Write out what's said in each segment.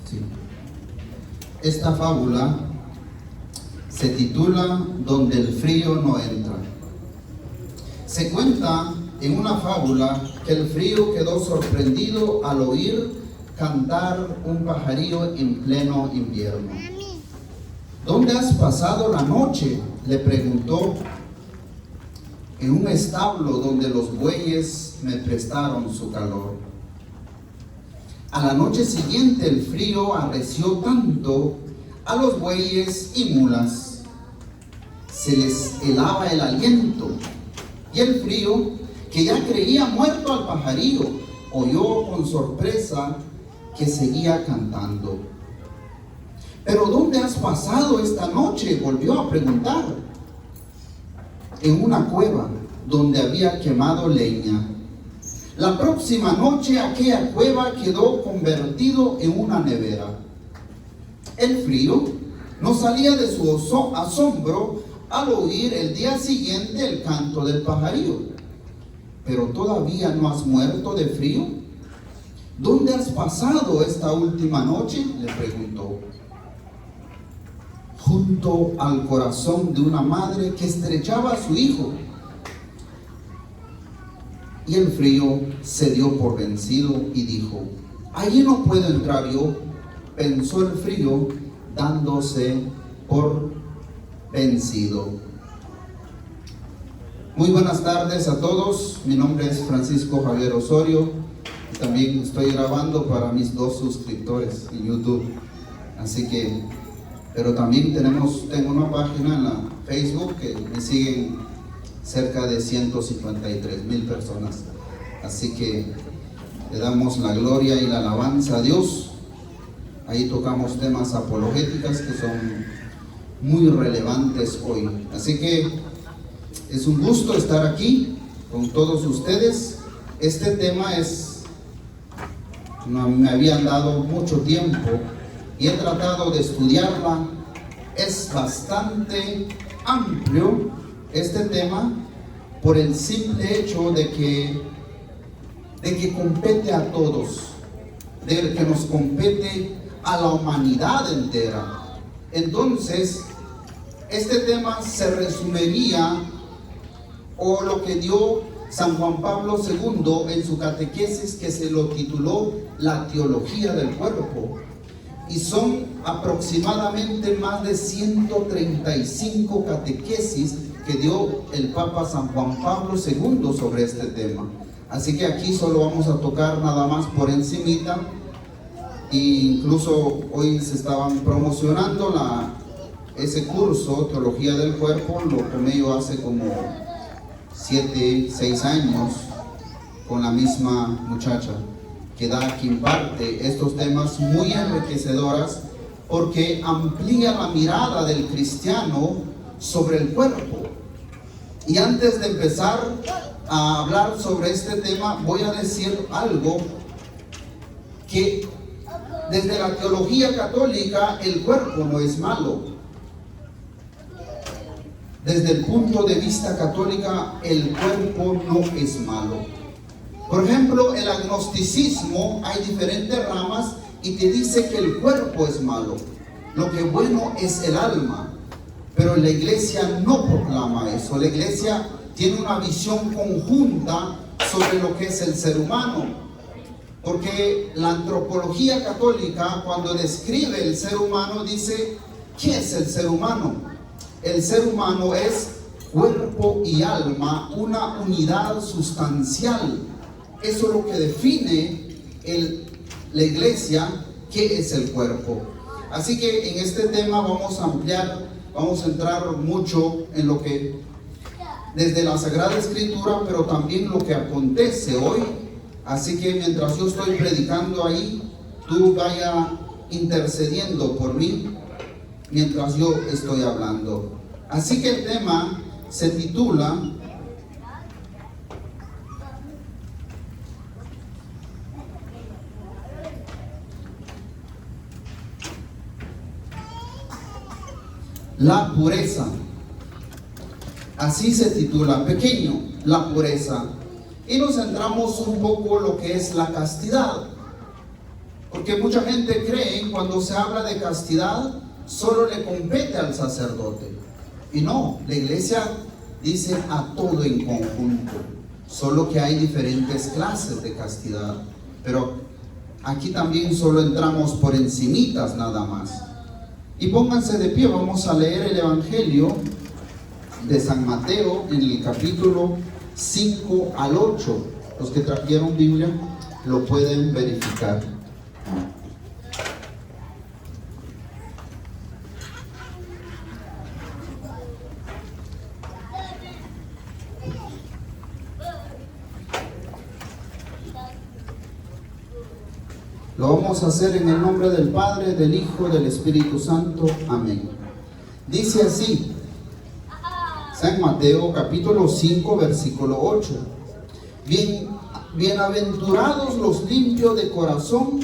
Sí. Esta fábula se titula Donde el frío no entra. Se cuenta en una fábula que el frío quedó sorprendido al oír cantar un pajarillo en pleno invierno. ¿Dónde has pasado la noche?, le preguntó. En un establo donde los bueyes me prestaron su calor. A la noche siguiente el frío arreció tanto a los bueyes y mulas. Se les helaba el aliento, y el frío, que ya creía muerto al pajarillo, oyó con sorpresa que seguía cantando. ¿Pero dónde has pasado esta noche?, volvió a preguntar. En una cueva donde había quemado leña. La próxima noche aquella cueva quedó convertido en una nevera. El frío no salía de su asombro al oír el día siguiente el canto del pajarillo. ¿Pero todavía no has muerto de frío? ¿Dónde has pasado esta última noche?, le preguntó. Junto al corazón de una madre que estrechaba a su hijo. Y el frío se dio por vencido y dijo: allí no puedo entrar yo. Pensó el frío, dándose por vencido. Muy buenas tardes a todos. Mi nombre es Francisco Javier Osorio. También estoy grabando para mis 2 suscriptores en YouTube. Así que, pero también tengo una página en la Facebook que me siguen cerca de 153,000 personas. Así que le damos la gloria y la alabanza a Dios. Ahí tocamos temas apologéticos que son muy relevantes hoy. Así que es un gusto estar aquí con todos ustedes. Este tema me habían dado mucho tiempo y he tratado de estudiarla. Es bastante amplio este tema por el simple hecho de que compete a todos, de que nos compete a la humanidad entera. Entonces, este tema se resumiría, o lo que dio San Juan Pablo II en su catequesis, que se lo tituló La teología del cuerpo. Y son aproximadamente más de 135 catequesis que dio el Papa San Juan Pablo II sobre este tema. Así que aquí solo vamos a tocar nada más por encimita. E incluso hoy se estaban promocionando ese curso, Teología del Cuerpo. Lo tomé yo hace como 6 años con la misma muchacha que imparte estos temas muy enriquecedoras, porque amplía la mirada del cristiano sobre el cuerpo. Y antes de empezar a hablar sobre este tema, voy a decir algo que desde la teología católica el cuerpo no es malo. Desde el punto de vista católico, el cuerpo no es malo. Por ejemplo, el agnosticismo, hay diferentes ramas y te dice que el cuerpo es malo. Lo que bueno es el alma. Pero la iglesia no proclama eso. La iglesia tiene una visión conjunta sobre lo que es el ser humano. Porque la antropología católica, cuando describe el ser humano, dice: ¿qué es el ser humano? El ser humano es cuerpo y alma, una unidad sustancial. Eso es lo que define la iglesia, qué es el cuerpo. Así que en este tema vamos a ampliar, vamos a entrar mucho en lo que desde la Sagrada Escritura, pero también lo que acontece hoy. Así que mientras yo estoy predicando ahí, tú vaya intercediendo por mí mientras yo estoy hablando. Así que el tema se titula La pureza. Así se titula, pequeño, la pureza. y nos centramos un poco en lo que es la castidad. Porque mucha gente cree cuando se habla de castidad solo le compete al sacerdote. Y no, la iglesia dice a todo en conjunto. Solo que hay diferentes clases de castidad. Pero aquí también solo entramos por encimitas nada más. Y pónganse de pie, vamos a leer el Evangelio de San Mateo en el capítulo 5 al 8. Los que trajeron Biblia lo pueden verificar. Lo vamos a hacer en el nombre del Padre, del Hijo, del Espíritu Santo. Amén. Dice así, San Mateo capítulo 5, versículo 8. Bienaventurados los limpios de corazón,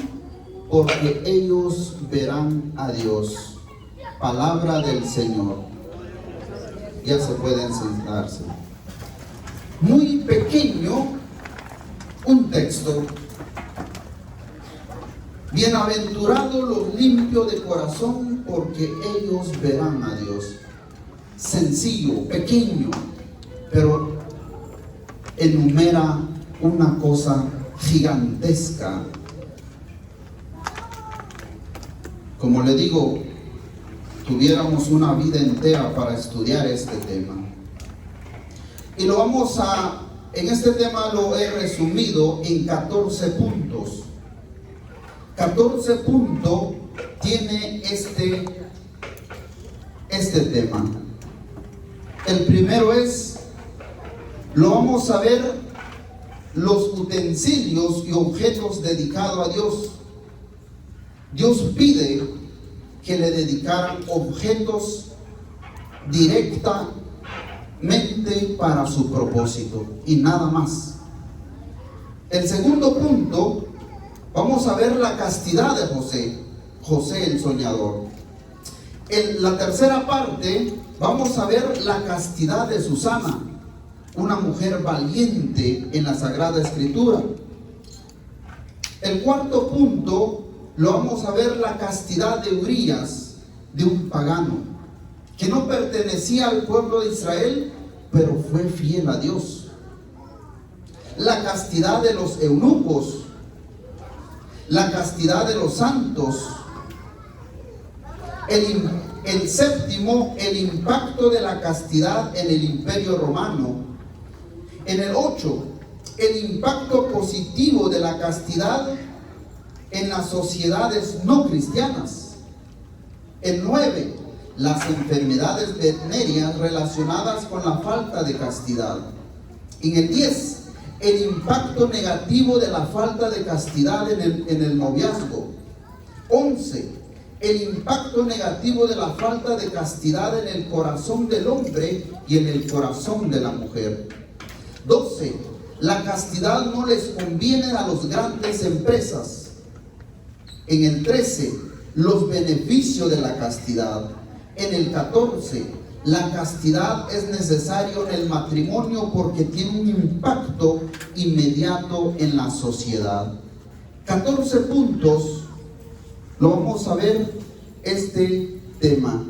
porque ellos verán a Dios. Palabra del Señor. Ya se pueden sentarse. Muy pequeño, un texto. Bienaventurados los limpios de corazón, porque ellos verán a Dios. Sencillo, pequeño, pero enumera una cosa gigantesca. Como le digo, tuviéramos una vida entera para estudiar este tema. Y lo vamos a, en este tema lo he resumido en 14 puntos. 14 puntos tiene este tema. El primero es, lo vamos a ver, los utensilios y objetos dedicados a Dios. Dios pide que le dedicaran objetos directamente para su propósito y nada más. El segundo punto, vamos a ver la castidad de José el soñador. En la tercera parte vamos a ver la castidad de Susana, una mujer valiente en la Sagrada Escritura. El cuarto punto lo vamos a ver la castidad de Urías, de un pagano, que no pertenecía al pueblo de Israel, pero fue fiel a Dios. La castidad de los eunucos, la castidad de los santos. El séptimo, el impacto de la castidad en el Imperio Romano. En el 8, el impacto positivo de la castidad en las sociedades no cristianas. El 9, las enfermedades venéreas relacionadas con la falta de castidad. En el 10, el impacto negativo de la falta de castidad en el noviazgo. 11, el impacto negativo de la falta de castidad en el corazón del hombre y en el corazón de la mujer. 12, la castidad no les conviene a las grandes empresas. En el 13, los beneficios de la castidad. En el 14, la castidad es necesario en el matrimonio porque tiene un impacto inmediato en la sociedad. 14 puntos, lo vamos a ver este tema.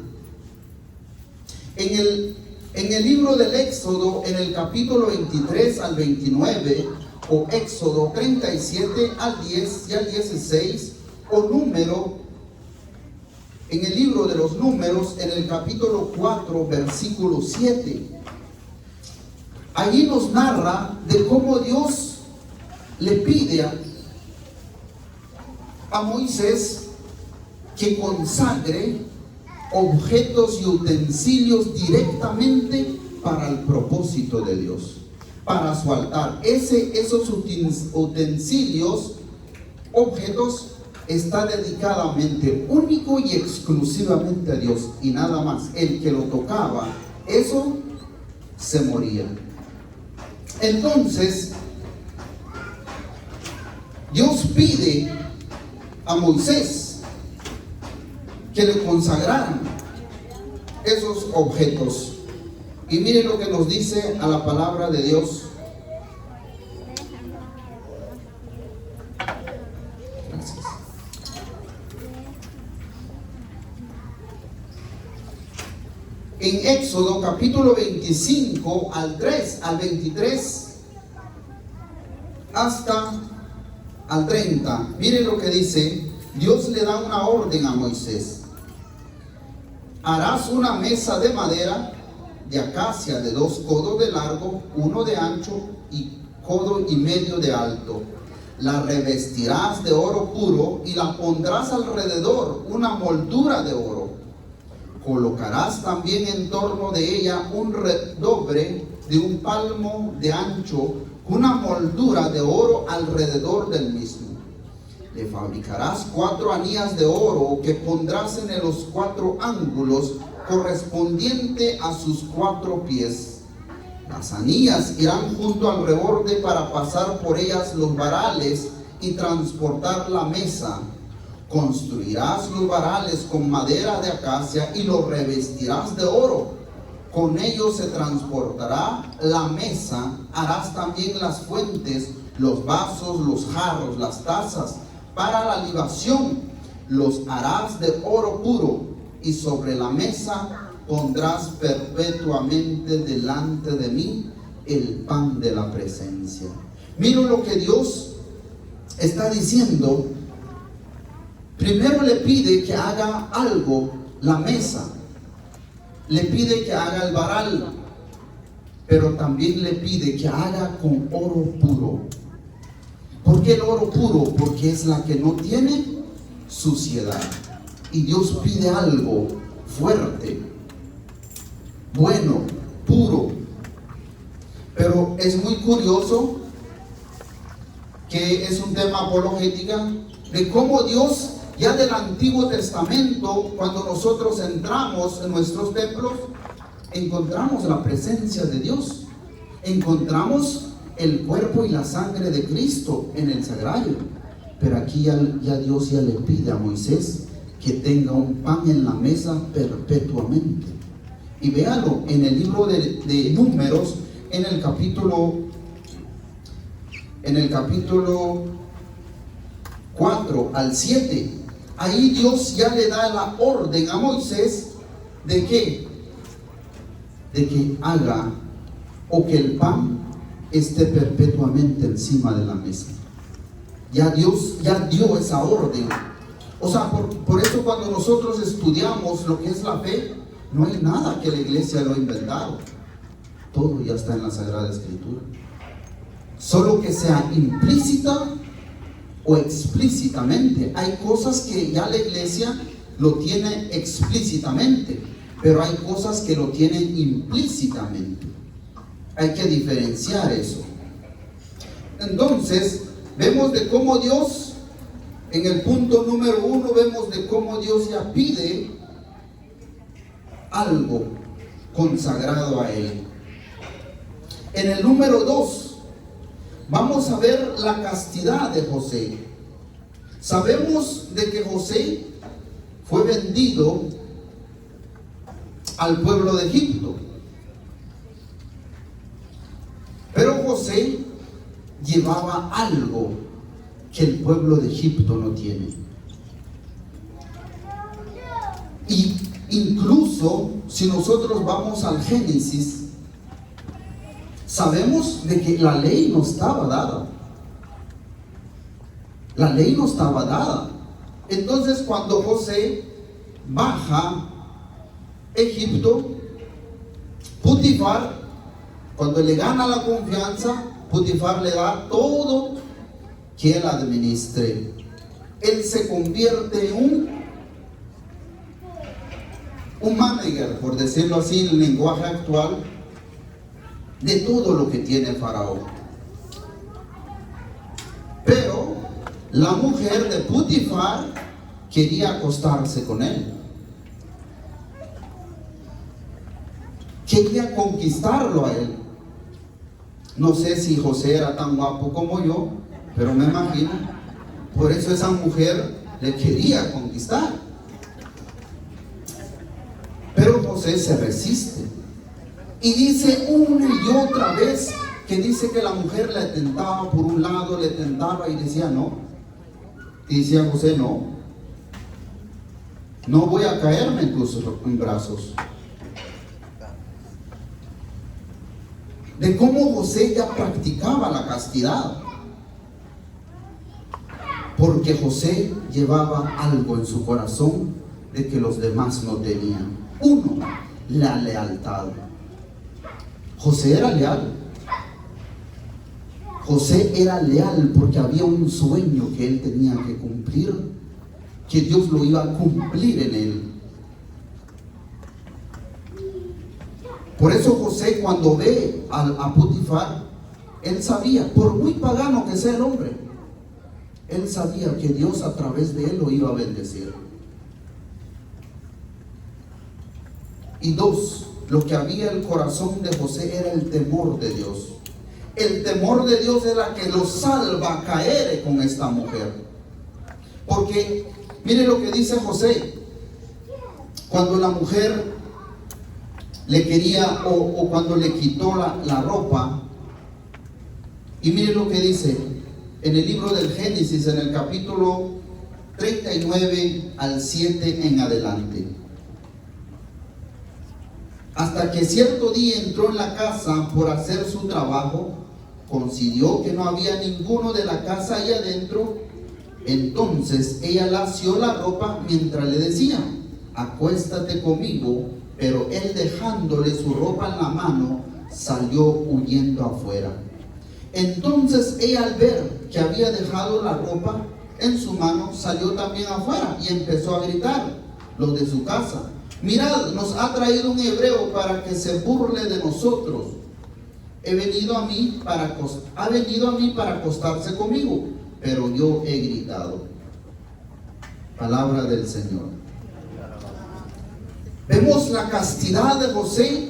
En el libro del Éxodo, en el capítulo 23 al 29, o Éxodo 37 al 10 y al 16, o Número, en el libro de los Números, en el capítulo 4, versículo 7. Allí nos narra de cómo Dios le pide a Moisés que consagre objetos y utensilios directamente para el propósito de Dios, para su altar. Esos utensilios, objetos, está dedicadamente, único y exclusivamente a Dios y nada más. El que lo tocaba, eso se moría. Entonces, Dios pide a Moisés que le consagraran esos objetos. Y miren lo que nos dice a la palabra de Dios en Éxodo capítulo 25 al 23 hasta al 30. Miren lo que dice. Dios le da una orden a Moisés. Harás una mesa de madera de acacia de 2 codos de largo, 1 de ancho y 1,5 codos de alto. La revestirás de oro puro y la pondrás alrededor una moldura de oro. Colocarás también en torno de ella un redobre de 1 palmo de ancho, una moldura de oro alrededor del mismo. Le fabricarás 4 anillas de oro que pondrás en los 4 ángulos correspondiente a sus 4 pies. Las anillas irán junto al reborde para pasar por ellas los varales y transportar la mesa. Construirás los varales con madera de acacia y los revestirás de oro. Con ellos se transportará la mesa. Harás también las fuentes, los vasos, los jarros, las tazas para la libación. Los harás de oro puro y sobre la mesa pondrás perpetuamente delante de mí el pan de la presencia. Mira lo que Dios está diciendo. Primero le pide que haga algo, la mesa. Le pide que haga el varal, pero también le pide que haga con oro puro. ¿Por qué el oro puro? Porque es la que no tiene suciedad. Y Dios pide algo fuerte, bueno, puro. Pero es muy curioso que es un tema apologética de cómo Dios ya del Antiguo Testamento, cuando nosotros entramos en nuestros templos, encontramos la presencia de Dios, encontramos el cuerpo y la sangre de Cristo en el sagrario. Pero aquí ya Dios ya le pide a Moisés que tenga un pan en la mesa perpetuamente. Y véalo en el libro de Números, en el capítulo 4 al 7. Ahí Dios ya le da la orden a Moisés de que haga o que el pan esté perpetuamente encima de la mesa. Ya Dios ya dio esa orden. O sea, por eso cuando nosotros estudiamos lo que es la fe, no hay nada que la iglesia lo ha inventado. Todo ya está en la Sagrada Escritura. Solo que sea implícita o explícitamente. Hay cosas que ya la iglesia lo tiene explícitamente, pero hay cosas que lo tienen implícitamente. Hay que diferenciar eso. Entonces, vemos de cómo Dios, en el punto número 1, vemos de cómo Dios ya pide algo consagrado a Él. En el número 2, vamos a ver la castidad de José. Sabemos de que José fue vendido al pueblo de Egipto. Pero José llevaba algo que el pueblo de Egipto no tiene. Y incluso si nosotros vamos al Génesis, sabemos de que la ley no estaba dada. La ley no estaba dada. Entonces cuando José baja a Egipto, Potifar, cuando le gana la confianza, Potifar le da todo que él administre. Él se convierte en un manager, por decirlo así, en el lenguaje actual, de todo lo que tiene Faraón. Pero la mujer de Potifar quería acostarse con él. Quería conquistarlo a él. No sé si José era tan guapo como yo, pero me imagino. Por eso esa mujer le quería conquistar. Pero José se resiste. Y dice una y otra vez que dice que la mujer le tentaba por un lado, le tentaba y decía no. Y decía José, no voy a caerme en tus brazos. de cómo José ya practicaba la castidad. Porque José llevaba algo en su corazón de que los demás no tenían. Uno, la lealtad. José era leal. José era leal porque había un sueño que él tenía que cumplir, que Dios lo iba a cumplir en él. Por eso José, cuando ve a Potifar, él sabía, por muy pagano que sea el hombre, él sabía que Dios a través de él lo iba a bendecir. Y dos, lo que había en el corazón de José era el temor de Dios. El temor de Dios era que lo salva a caer con esta mujer. Porque mire lo que dice José. Cuando la mujer le quería o cuando le quitó la ropa. Y mire lo que dice en el libro del Génesis, en el capítulo 39 al 7 en adelante. Hasta que cierto día entró en la casa por hacer su trabajo, consideró que no había ninguno de la casa ahí adentro. Entonces ella le asió la ropa mientras le decía: acuéstate conmigo. Pero él, dejándole su ropa en la mano, salió huyendo afuera. Entonces ella, al ver que había dejado la ropa en su mano, salió también afuera y empezó a gritar los de su casa: mirad, nos ha traído un hebreo para que se burle de nosotros. Ha venido a mí para acostarse conmigo, pero yo he gritado. Palabra del Señor. Vemos la castidad de José,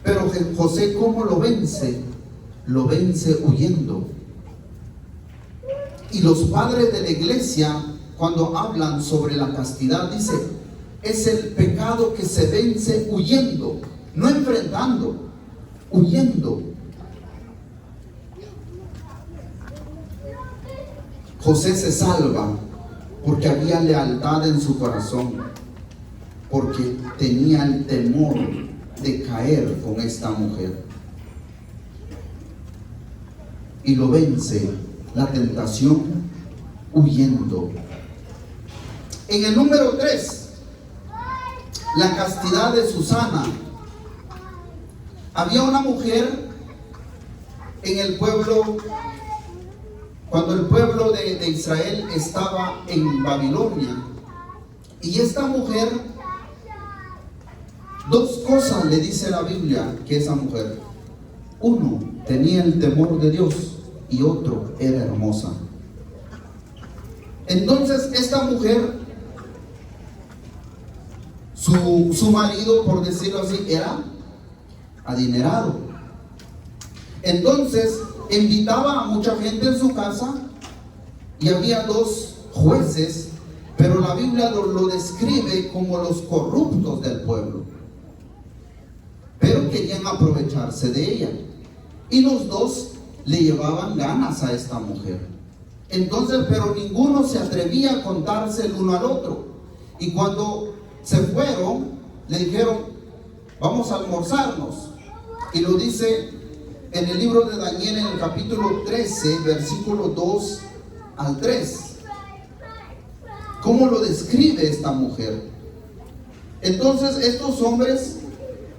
pero José, ¿cómo lo vence? Lo vence huyendo. Y los padres de la iglesia, cuando hablan sobre la castidad, dice: es el pecado que se vence huyendo, no enfrentando, huyendo. José se salva porque había lealtad en su corazón, porque tenía el temor de caer con esta mujer. Y lo vence la tentación huyendo. En el número 3, la castidad de Susana. Había una mujer en el pueblo, cuando el pueblo de Israel estaba en Babilonia. Y esta mujer, dos cosas le dice la Biblia que esa mujer: uno, tenía el temor de Dios, y otro, era hermosa. Entonces esta mujer, su marido, por decirlo así, era adinerado. Entonces invitaba a mucha gente en su casa, y había dos jueces, pero la Biblia lo describe como los corruptos del pueblo, pero querían aprovecharse de ella, y los dos le llevaban ganas a esta mujer. Entonces, pero ninguno se atrevía a contarse el uno al otro. Y cuando se fueron, le dijeron: vamos a almorzarnos. Y lo dice en el libro de Daniel, en el capítulo 13, versículo 2 al 3. ¿Cómo lo describe esta mujer? Entonces estos hombres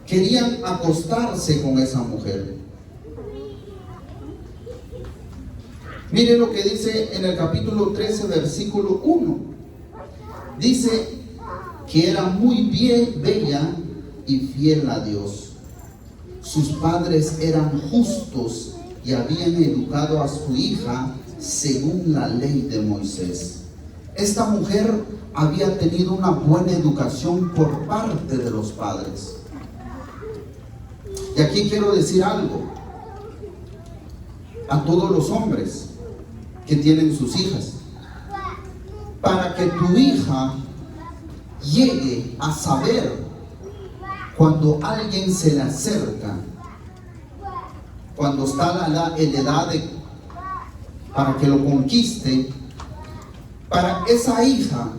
querían acostarse con esa mujer. Mire lo que dice en el capítulo 13, versículo 1. Dice que era muy bien, bella y fiel a Dios. Sus padres eran justos y habían educado a su hija según la ley de Moisés. Esta mujer había tenido una buena educación por parte de los padres. Y aquí quiero decir algo a todos los hombres que tienen sus hijas: para que tu hija llegue a saber cuando alguien se le acerca, cuando está en la edad para que lo conquiste, para esa hija,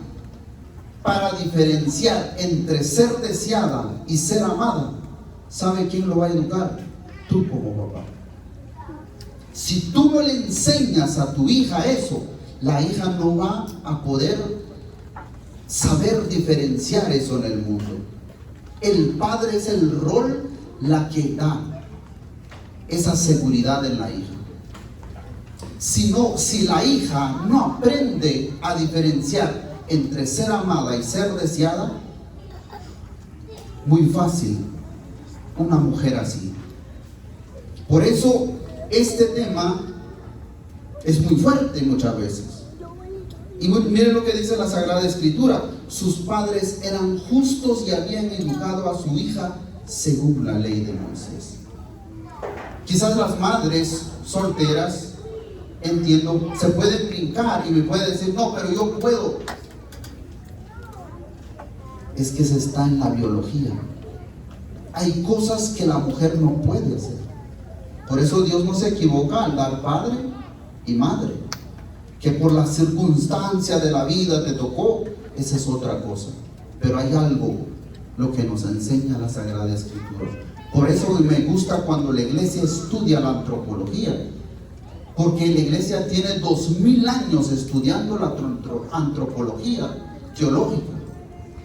para diferenciar entre ser deseada y ser amada, ¿sabe quién lo va a educar? Tú como papá. Si tú no le enseñas a tu hija eso, la hija no va a poder saber diferenciar eso en el mundo. El padre es el rol la que da esa seguridad en la hija. Si la hija no aprende a diferenciar entre ser amada y ser deseada, muy fácil una mujer así. Por eso este tema es muy fuerte muchas veces. Y miren lo que dice la Sagrada Escritura: sus padres eran justos y habían educado a su hija según la ley de Moisés. Quizás las madres solteras, entiendo, se pueden brincar y me pueden decir, no, pero yo puedo. Es que se está en la biología. Hay cosas que la mujer no puede hacer. Por eso Dios no se equivoca al dar padre y madre. Que por la circunstancia de la vida te tocó, esa es otra cosa. Pero hay algo, lo que nos enseña la Sagrada Escritura. Por eso me gusta cuando la iglesia estudia la antropología, porque la iglesia tiene 2000 años estudiando la antropología teológica.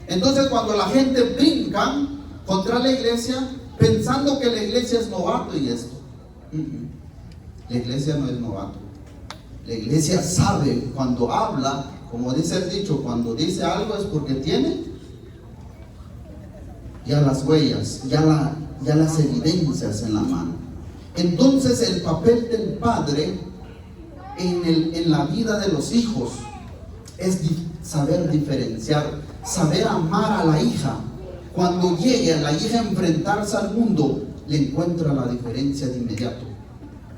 Entonces cuando la gente brinca contra la iglesia pensando que la iglesia es novato y esto, la iglesia no es novato. La iglesia sabe cuando habla, como dice el dicho, cuando dice algo es porque tiene ya las huellas, ya las evidencias en la mano. Entonces el papel del padre en la vida de los hijos es saber diferenciar, saber amar a la hija. Cuando llegue a la hija a enfrentarse al mundo, le encuentra la diferencia de inmediato.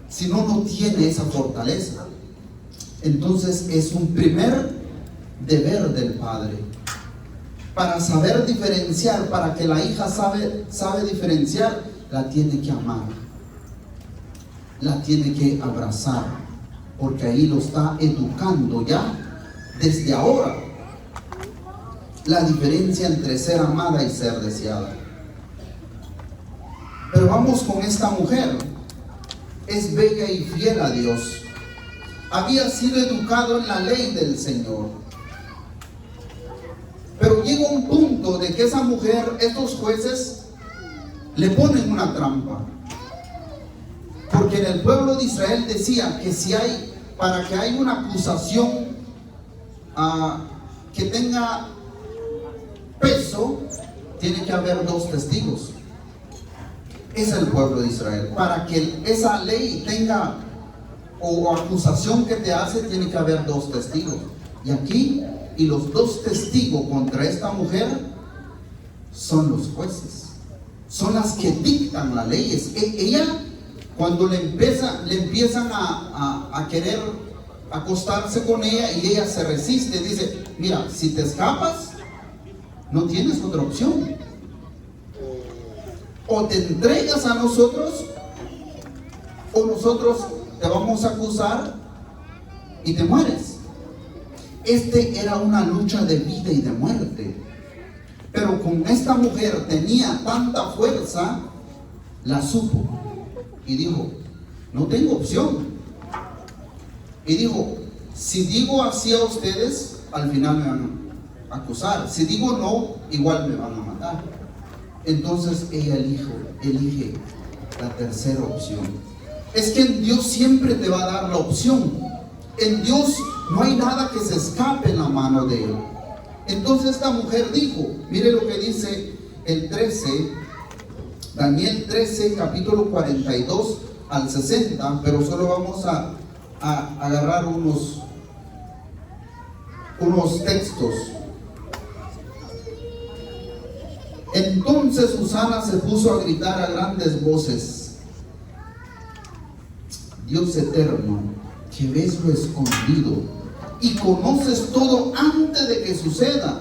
Si no, no tiene esa fortaleza. Entonces es un primer deber del padre, para saber diferenciar, para que la hija sabe diferenciar, la tiene que amar, la tiene que abrazar, porque ahí lo está educando ya desde ahora, la diferencia entre ser amada y ser deseada. Pero vamos con esta mujer. Es bella y fiel a Dios. Había sido educado en la ley del Señor. Pero llega un punto de que esa mujer, estos jueces, le ponen una trampa. Porque en el pueblo de Israel decía que para que haya una acusación que tenga peso, tiene que haber 2 testigos. Es el pueblo de Israel. Para que esa ley tenga, o acusación que te hace, tiene que haber 2 testigos. Y aquí, y los 2 testigos contra esta mujer son los jueces. Son las que dictan las leyes. Ella, cuando le empiezan a querer acostarse con ella, y ella se resiste, dice, mira, si te escapas, no tienes otra opción. O te entregas a nosotros, o nosotros te vamos a acusar y te mueres. Era una lucha de vida y de muerte. Pero con esta mujer tenía tanta fuerza, la supo y dijo, no tengo opción. Y dijo, si digo así a ustedes, al final me van a acusar. Si digo no, igual me van a matar. Entonces ella elige la tercera opción. Es que en Dios siempre te va a dar la opción. En Dios no hay nada que se escape en la mano de Él. Entonces esta mujer dijo, mire lo que dice el 13, Daniel 13, capítulo 42 al 60, pero solo vamos a agarrar unos textos. Entonces Susana se puso a gritar a grandes voces, Dios eterno, que ves lo escondido y conoces todo antes de que suceda.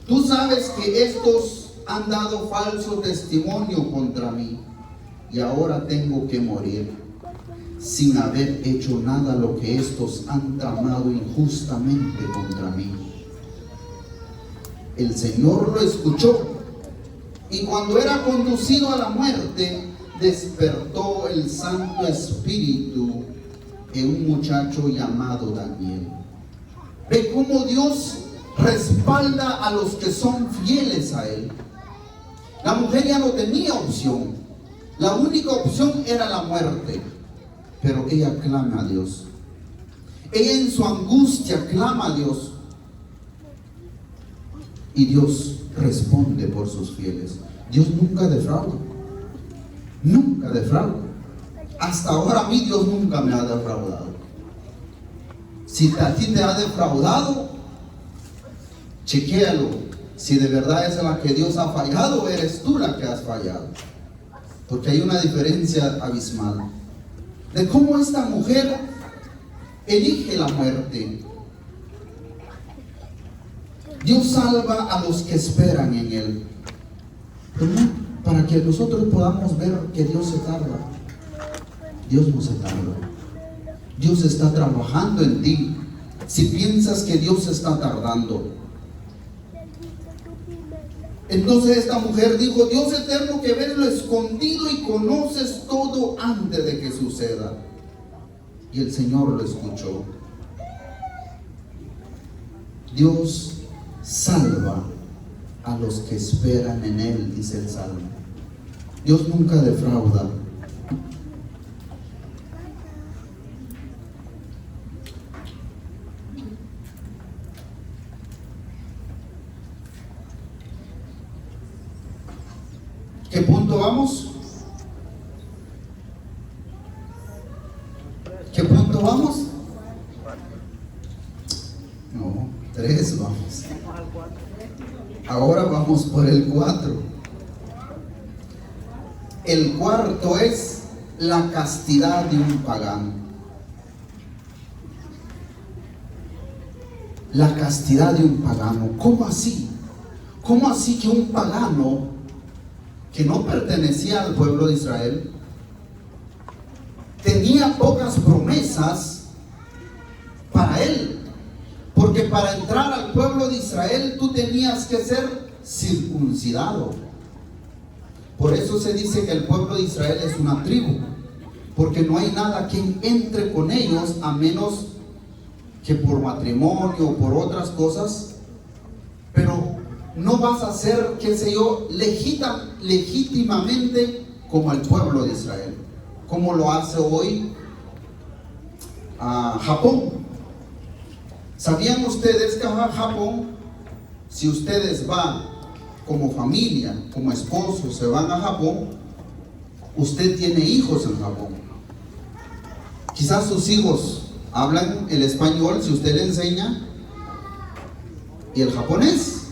Tú sabes que estos han dado falso testimonio contra mí y ahora tengo que morir sin haber hecho nada lo que estos han tramado injustamente contra mí. El Señor lo escuchó Y cuando era conducido a la muerte, despertó el Santo Espíritu en un muchacho llamado Daniel. Ve cómo Dios respalda a los que son fieles a Él. La mujer ya no tenía opción. La única opción era la muerte. Pero ella clama a Dios. Ella en su angustia clama a Dios. Y Dios responde por sus fieles. Dios nunca defrauda. Nunca defrauda. Hasta ahora a mí Dios nunca me ha defraudado. Si a ti te ha defraudado, chequéalo. Si de verdad es la que Dios ha fallado, eres tú la que has fallado. Porque hay una diferencia abismal de cómo esta mujer elige la muerte. Dios salva a los que esperan en Él. Pero no, para que nosotros podamos ver que Dios se tarda. Dios no se tarda. Dios está trabajando en ti. Si piensas que Dios está tardando. Entonces esta mujer dijo: Dios eterno, que ves lo escondido y conoces todo antes de que suceda. Y el Señor lo escuchó. Dios salva a los que esperan en Él, dice el Salmo. Dios nunca defrauda. ¿Qué punto vamos? ¿Qué punto vamos? No, 3 vamos. Ahora vamos por el 4. El cuarto es la castidad de un pagano. La castidad de un pagano. ¿Cómo así? ¿Cómo así que un pagano que no pertenecía al pueblo de Israel tenía pocas promesas para él? Porque para entrar al pueblo de Israel tú tenías que ser circuncidado. Por eso se dice que el pueblo de Israel es una tribu, porque no hay nada que entre con ellos a menos que por matrimonio o por otras cosas. Pero no vas a ser, qué sé yo, legítimamente como el pueblo de Israel, como lo hace hoy Japón. ¿Sabían ustedes que a Japón, si ustedes van como familia, como esposos, se van a Japón, usted tiene hijos en Japón? Quizás sus hijos hablan el español, si usted le enseña, y el japonés.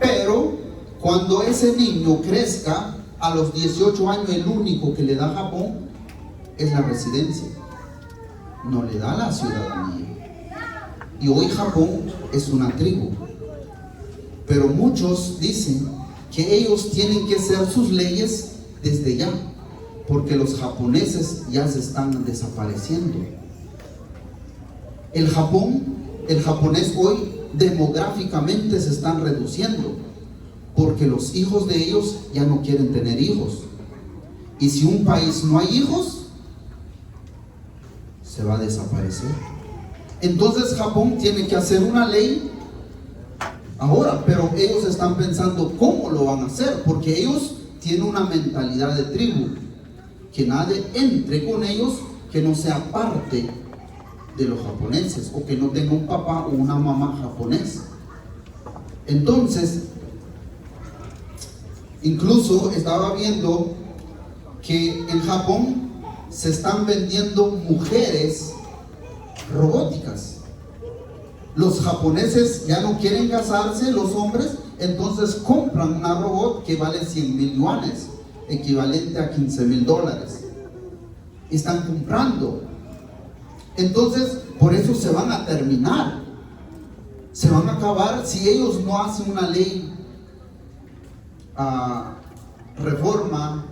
Pero cuando ese niño crezca, a los 18 años, el único que le da Japón es la residencia, no le da la ciudadanía. Y hoy Japón es una tribu, pero muchos dicen que ellos tienen que hacer sus leyes desde ya, porque los japoneses ya se están desapareciendo. El japonés hoy demográficamente se están reduciendo, porque los hijos de ellos ya no quieren tener hijos. Y si un país no hay hijos, se va a desaparecer. Entonces Japón tiene que hacer una ley ahora, pero ellos están pensando cómo lo van a hacer, porque ellos tienen una mentalidad de tribu, que nadie entre con ellos que no sea parte de los japoneses, o que no tenga un papá o una mamá japonés. Entonces, incluso estaba viendo que en Japón se están vendiendo mujeres robóticas. Los japoneses ya no quieren casarse, los hombres, entonces compran una robot que vale 100,000 yuanes, equivalente a $15,000. Están comprando. Entonces, por eso se van a terminar. Se van a acabar si ellos no hacen una ley, reforma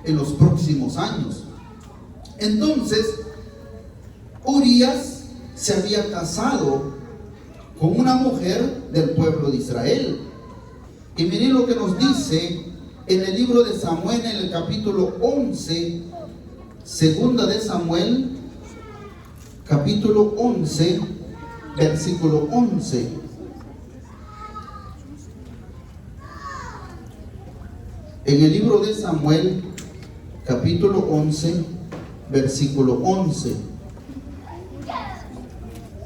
en los próximos años. Entonces, Urias se había casado con una mujer del pueblo de Israel. Y miren lo que nos dice en el libro de Samuel, en el capítulo 11, segunda de Samuel, capítulo 11, versículo 11. En el libro de Samuel, capítulo 11, versículo 11.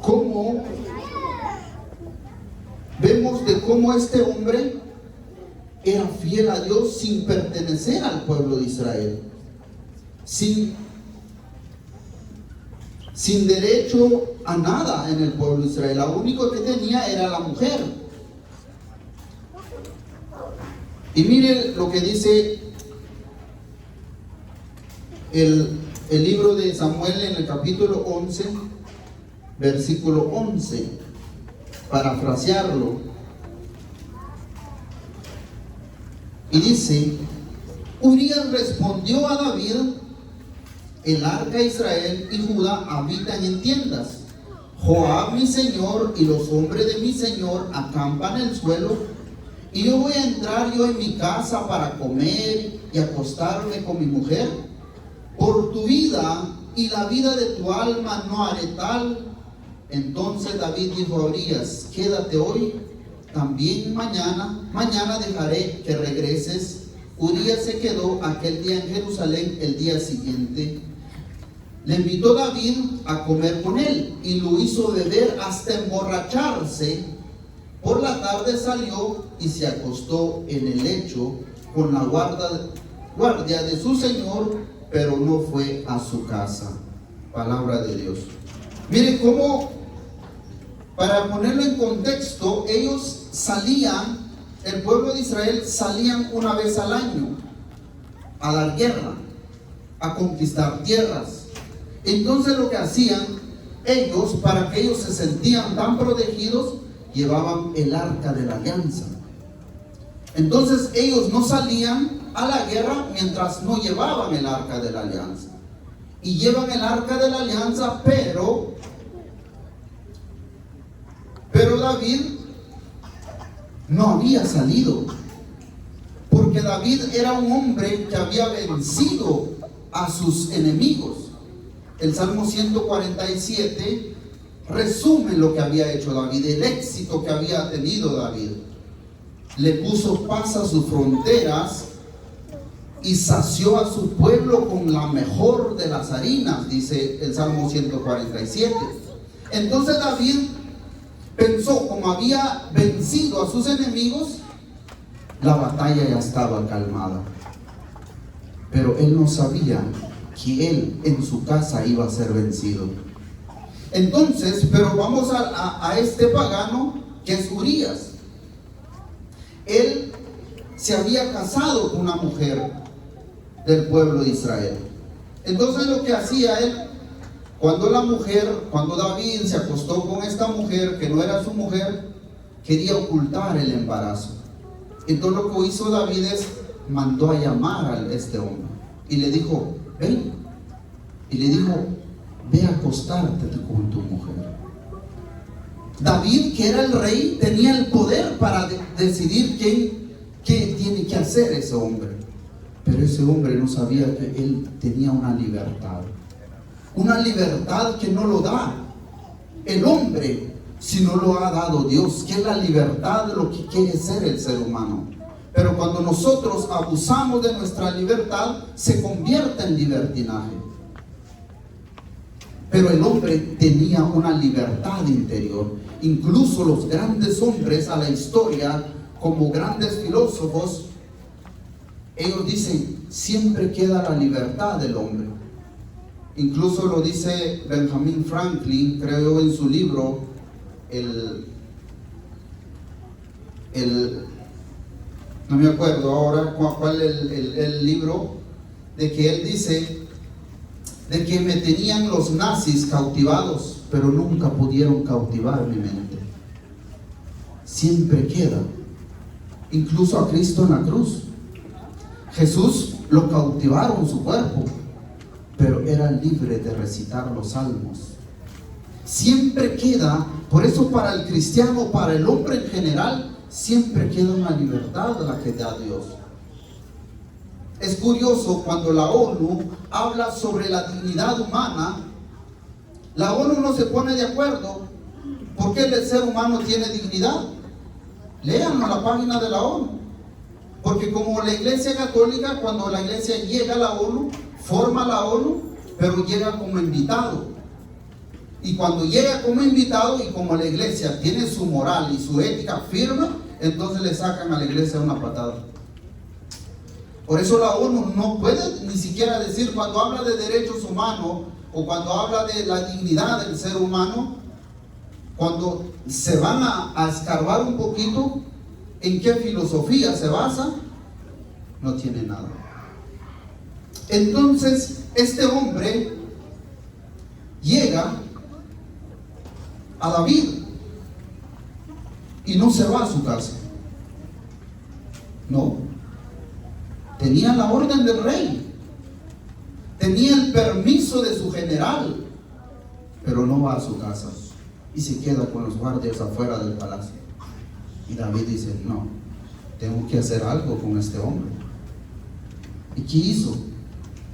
Cómo vemos de cómo este hombre era fiel a Dios sin pertenecer al pueblo de Israel, sin derecho a nada en el pueblo de Israel. Lo único que tenía era la mujer. Y mire lo que dice el libro de Samuel en el capítulo 11, versículo 11, parafrasearlo. Y dice: Urías respondió a David: el arca de Israel y Judá habitan en tiendas. Joab mi señor y los hombres de mi señor acampan en el suelo. Y yo voy a entrar yo en mi casa para comer y acostarme con mi mujer. Por tu vida y la vida de tu alma no haré tal. Entonces David dijo a Urías: quédate hoy, también mañana dejaré que regreses. Urías se quedó aquel día en Jerusalén. El día siguiente le invitó David a comer con él y lo hizo beber hasta emborracharse. Por la tarde salió y se acostó en el lecho con la guardia de su señor, pero no fue a su casa. Palabra de Dios. Mire cómo, para ponerlo en contexto, ellos salían, el pueblo de Israel salían una vez al año a dar guerra, a conquistar tierras. Entonces lo que hacían ellos, para que ellos se sentían tan protegidos, llevaban el arca de la alianza. Entonces ellos no salían a la guerra mientras no llevaban el arca de la alianza. Y llevan el arca de la alianza, pero David no había salido, porque David era un hombre que había vencido a sus enemigos. El Salmo 147 resume lo que había hecho David, el éxito que había tenido David. Le puso paz a sus fronteras y sació a su pueblo con la mejor de las harinas, dice el Salmo 147. Entonces David pensó, como había vencido a sus enemigos, la batalla ya estaba calmada. Pero él no sabía que él en su casa iba a ser vencido. Entonces, pero vamos a este pagano que es Urías. Él se había casado con una mujer del pueblo de Israel. Entonces lo que hacía él, cuando David se acostó con esta mujer que no era su mujer, quería ocultar el embarazo. Entonces lo que hizo David es, mandó a llamar a este hombre y le dijo: ven. Y le dijo: ve a acostarte con tu mujer. David, que era el rey, tenía el poder para decidir qué tiene que hacer ese hombre. Pero ese hombre no sabía que él tenía una libertad que no lo da el hombre, si no lo ha dado Dios, que es la libertad de lo que quiere ser el ser humano. Pero cuando nosotros abusamos de nuestra libertad, se convierte en libertinaje. Pero el hombre tenía una libertad interior. Incluso los grandes hombres a la historia, como grandes filósofos, ellos dicen, siempre queda la libertad del hombre. Incluso lo dice Benjamin Franklin, creo, en su libro, no me acuerdo ahora cuál es el libro, de que él dice de que me tenían los nazis cautivados, pero nunca pudieron cautivar mi mente. Siempre queda. Incluso a Cristo en la cruz, Jesús lo cautivaron su cuerpo, pero era libre de recitar los salmos. Siempre queda. Por eso para el cristiano, para el hombre en general, siempre queda una libertad de la que da Dios. Es curioso cuando la ONU habla sobre la dignidad humana, la ONU no se pone de acuerdo. ¿Por qué el ser humano tiene dignidad? Léanlo en la página de la ONU. Porque como la Iglesia Católica, cuando la Iglesia llega a la ONU, forma la ONU, pero llega como invitado. Y cuando llega como invitado y como la Iglesia tiene su moral y su ética firme, entonces le sacan a la Iglesia una patada. Por eso la ONU no puede ni siquiera decir, cuando habla de derechos humanos o cuando habla de la dignidad del ser humano, cuando se van a escarbar un poquito en qué filosofía se basa, no tiene nada. Entonces este hombre llega a David y no se va a su casa. No, tenía la orden del rey, tenía el permiso de su general, pero no va a su casa y se queda con los guardias afuera del palacio. Y David dice, no, tengo que hacer algo con este hombre. ¿Y qué hizo?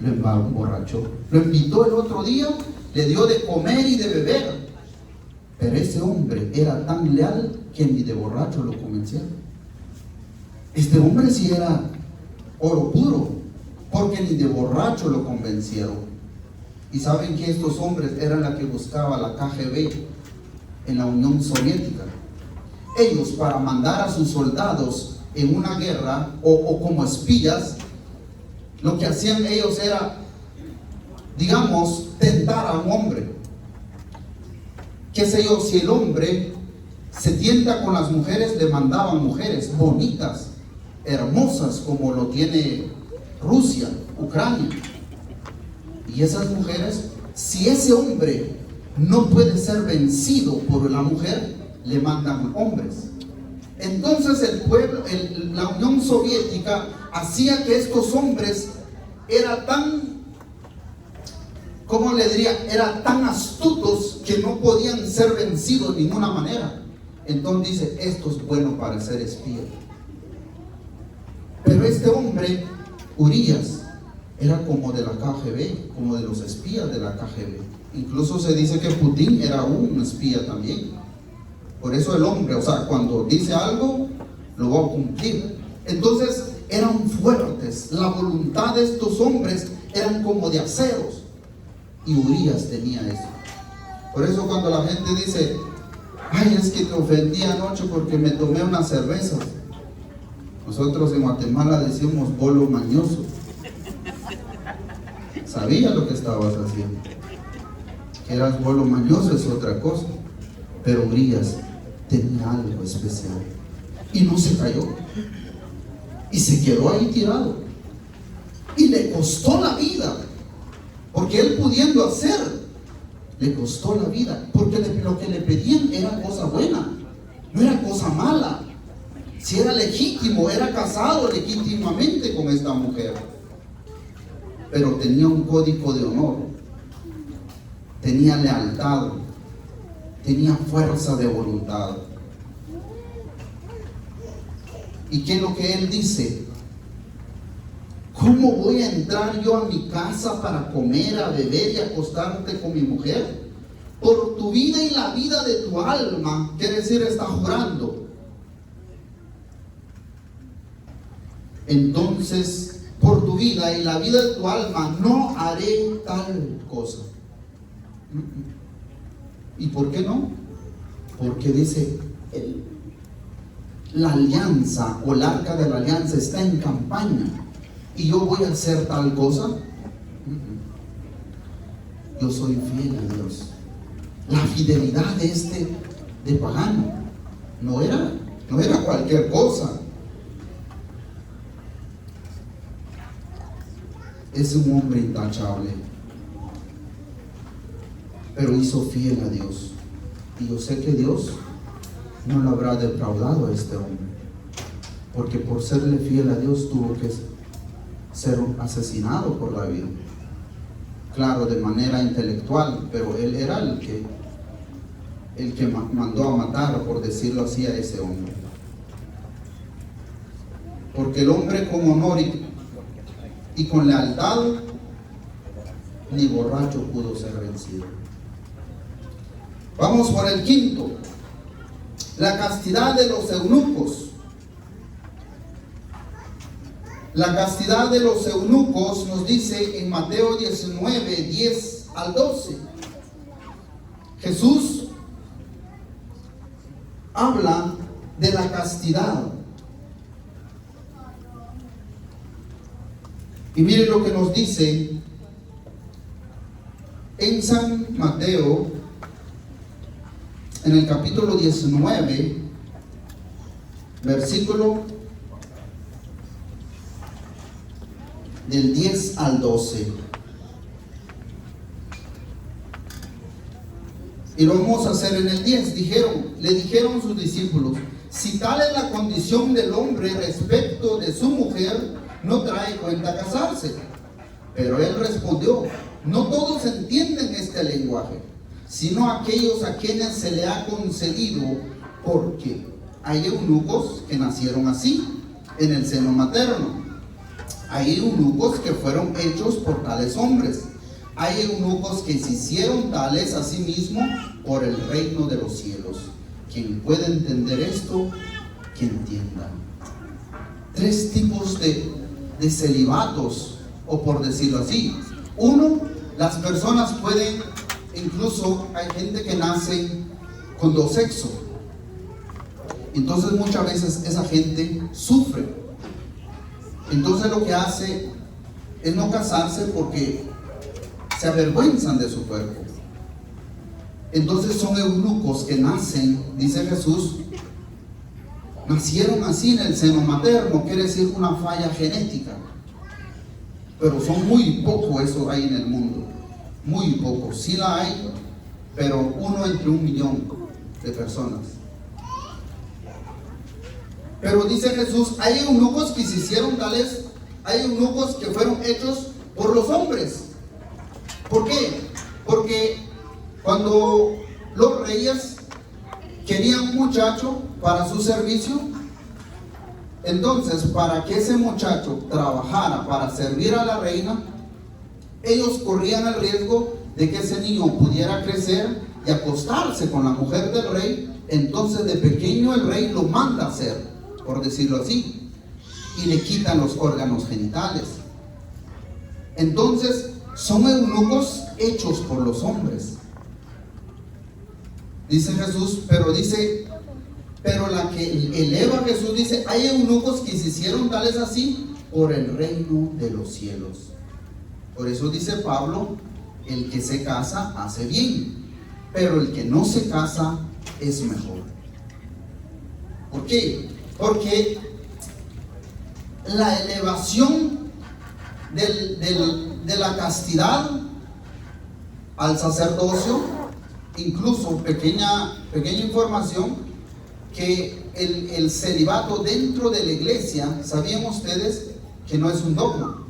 Lo emborrachó, lo invitó el otro día, le dio de comer y de beber, pero ese hombre era tan leal que ni de borracho lo convencieron. Este hombre sí era oro puro, porque ni de borracho lo convencieron. Y saben que estos hombres eran la que buscaba la KGB en la Unión Soviética. Ellos, para mandar a sus soldados en una guerra o como espías, lo que hacían ellos era, digamos, tentar a un hombre. Qué sé yo, si el hombre se tienta con las mujeres, le mandaban mujeres bonitas, hermosas, como lo tiene Rusia, Ucrania. Y esas mujeres, si ese hombre no puede ser vencido por la mujer, le mandan hombres. Entonces el pueblo, la Unión Soviética hacía que estos hombres eran tan, ¿cómo le diría? Eran tan astutos que no podían ser vencidos de ninguna manera. Entonces dice, esto es bueno para ser espía. Pero este hombre, Urias, era como de la KGB, como de los espías de la KGB. Incluso se dice que Putin era un espía también. Por eso el hombre, o sea, cuando dice algo, lo va a cumplir. Entonces eran fuertes. La voluntad de estos hombres eran como de aceros. Y Urias tenía eso. Por eso cuando la gente dice, ay, es que te ofendí anoche porque me tomé unas cervezas, nosotros en Guatemala decimos bolo mañoso. Sabía lo que estabas haciendo. Que eras bolo mañoso es otra cosa. Pero Urias tenía algo especial y no se cayó y se quedó ahí tirado y le costó la vida, porque él pudiendo hacer, le costó la vida, porque lo que le pedían era cosa buena, no era cosa mala. Si era legítimo, era casado legítimamente con esta mujer, pero tenía un código de honor, tenía lealtad, tenía fuerza de voluntad. ¿Y qué es lo que él dice? ¿Cómo voy a entrar yo a mi casa para comer, a beber y acostarte con mi mujer? Por tu vida y la vida de tu alma, quiere decir, está jurando. Entonces, por tu vida y la vida de tu alma, no haré tal cosa. ¿Y por qué no? Porque dice, la alianza o el arca de la alianza está en campaña y yo voy a hacer tal cosa. Yo soy fiel a Dios. La fidelidad de pagano no era cualquier cosa. Es un hombre intachable, pero hizo fiel a Dios. Y yo sé que Dios no lo habrá defraudado a este hombre, porque por serle fiel a Dios tuvo que ser asesinado por David. Claro, de manera intelectual, pero él era el que mandó a matar, por decirlo así, a ese hombre. Porque el hombre con honor y con lealtad ni borracho pudo ser vencido. Vamos por el quinto, la castidad de los eunucos. La castidad de los eunucos nos dice en Mateo 19, 10 al 12. Jesús habla de la castidad. Y mire lo que nos dice en San Mateo, en el capítulo 19, versículo del 10 al 12. Y lo vamos a hacer en el 10. Le dijeron sus discípulos: si tal es la condición del hombre respecto de su mujer, no trae cuenta casarse. Pero él respondió: no todos entienden este lenguaje, sino aquellos a quienes se le ha concedido, porque hay eunucos que nacieron así, en el seno materno. Hay eunucos que fueron hechos por tales hombres. Hay eunucos que se hicieron tales a sí mismos por el reino de los cielos. Quien pueda entender esto, que entienda. 3 tipos de celibatos, o por decirlo así. Uno, las personas pueden, incluso hay gente que nace con 2 sexos. Entonces muchas veces esa gente sufre. Entonces lo que hace es no casarse porque se avergüenzan de su cuerpo. Entonces son eunucos que nacen, dice Jesús, nacieron así en el seno materno, quiere decir una falla genética. Pero son muy pocos, eso hay en el mundo, muy pocos. Sí la hay, pero 1 entre 1.000.000 de personas. Pero dice Jesús, hay eunucos que se hicieron tales, hay eunucos que fueron hechos por los hombres. ¿Por qué? Porque cuando los reyes querían un muchacho para su servicio, entonces para que ese muchacho trabajara para servir a la reina, ellos corrían el riesgo de que ese niño pudiera crecer y acostarse con la mujer del rey. Entonces de pequeño el rey lo manda a hacer, por decirlo así, y le quitan los órganos genitales. Entonces son eunucos hechos por los hombres. Dice Jesús, pero la que eleva Jesús dice, hay eunucos que se hicieron tales así por el reino de los cielos. Por eso dice Pablo, el que se casa hace bien, pero el que no se casa es mejor. ¿Por qué? Porque la elevación de la castidad al sacerdocio, incluso pequeña información, que el celibato dentro de la iglesia, ¿sabían ustedes que no es un dogma?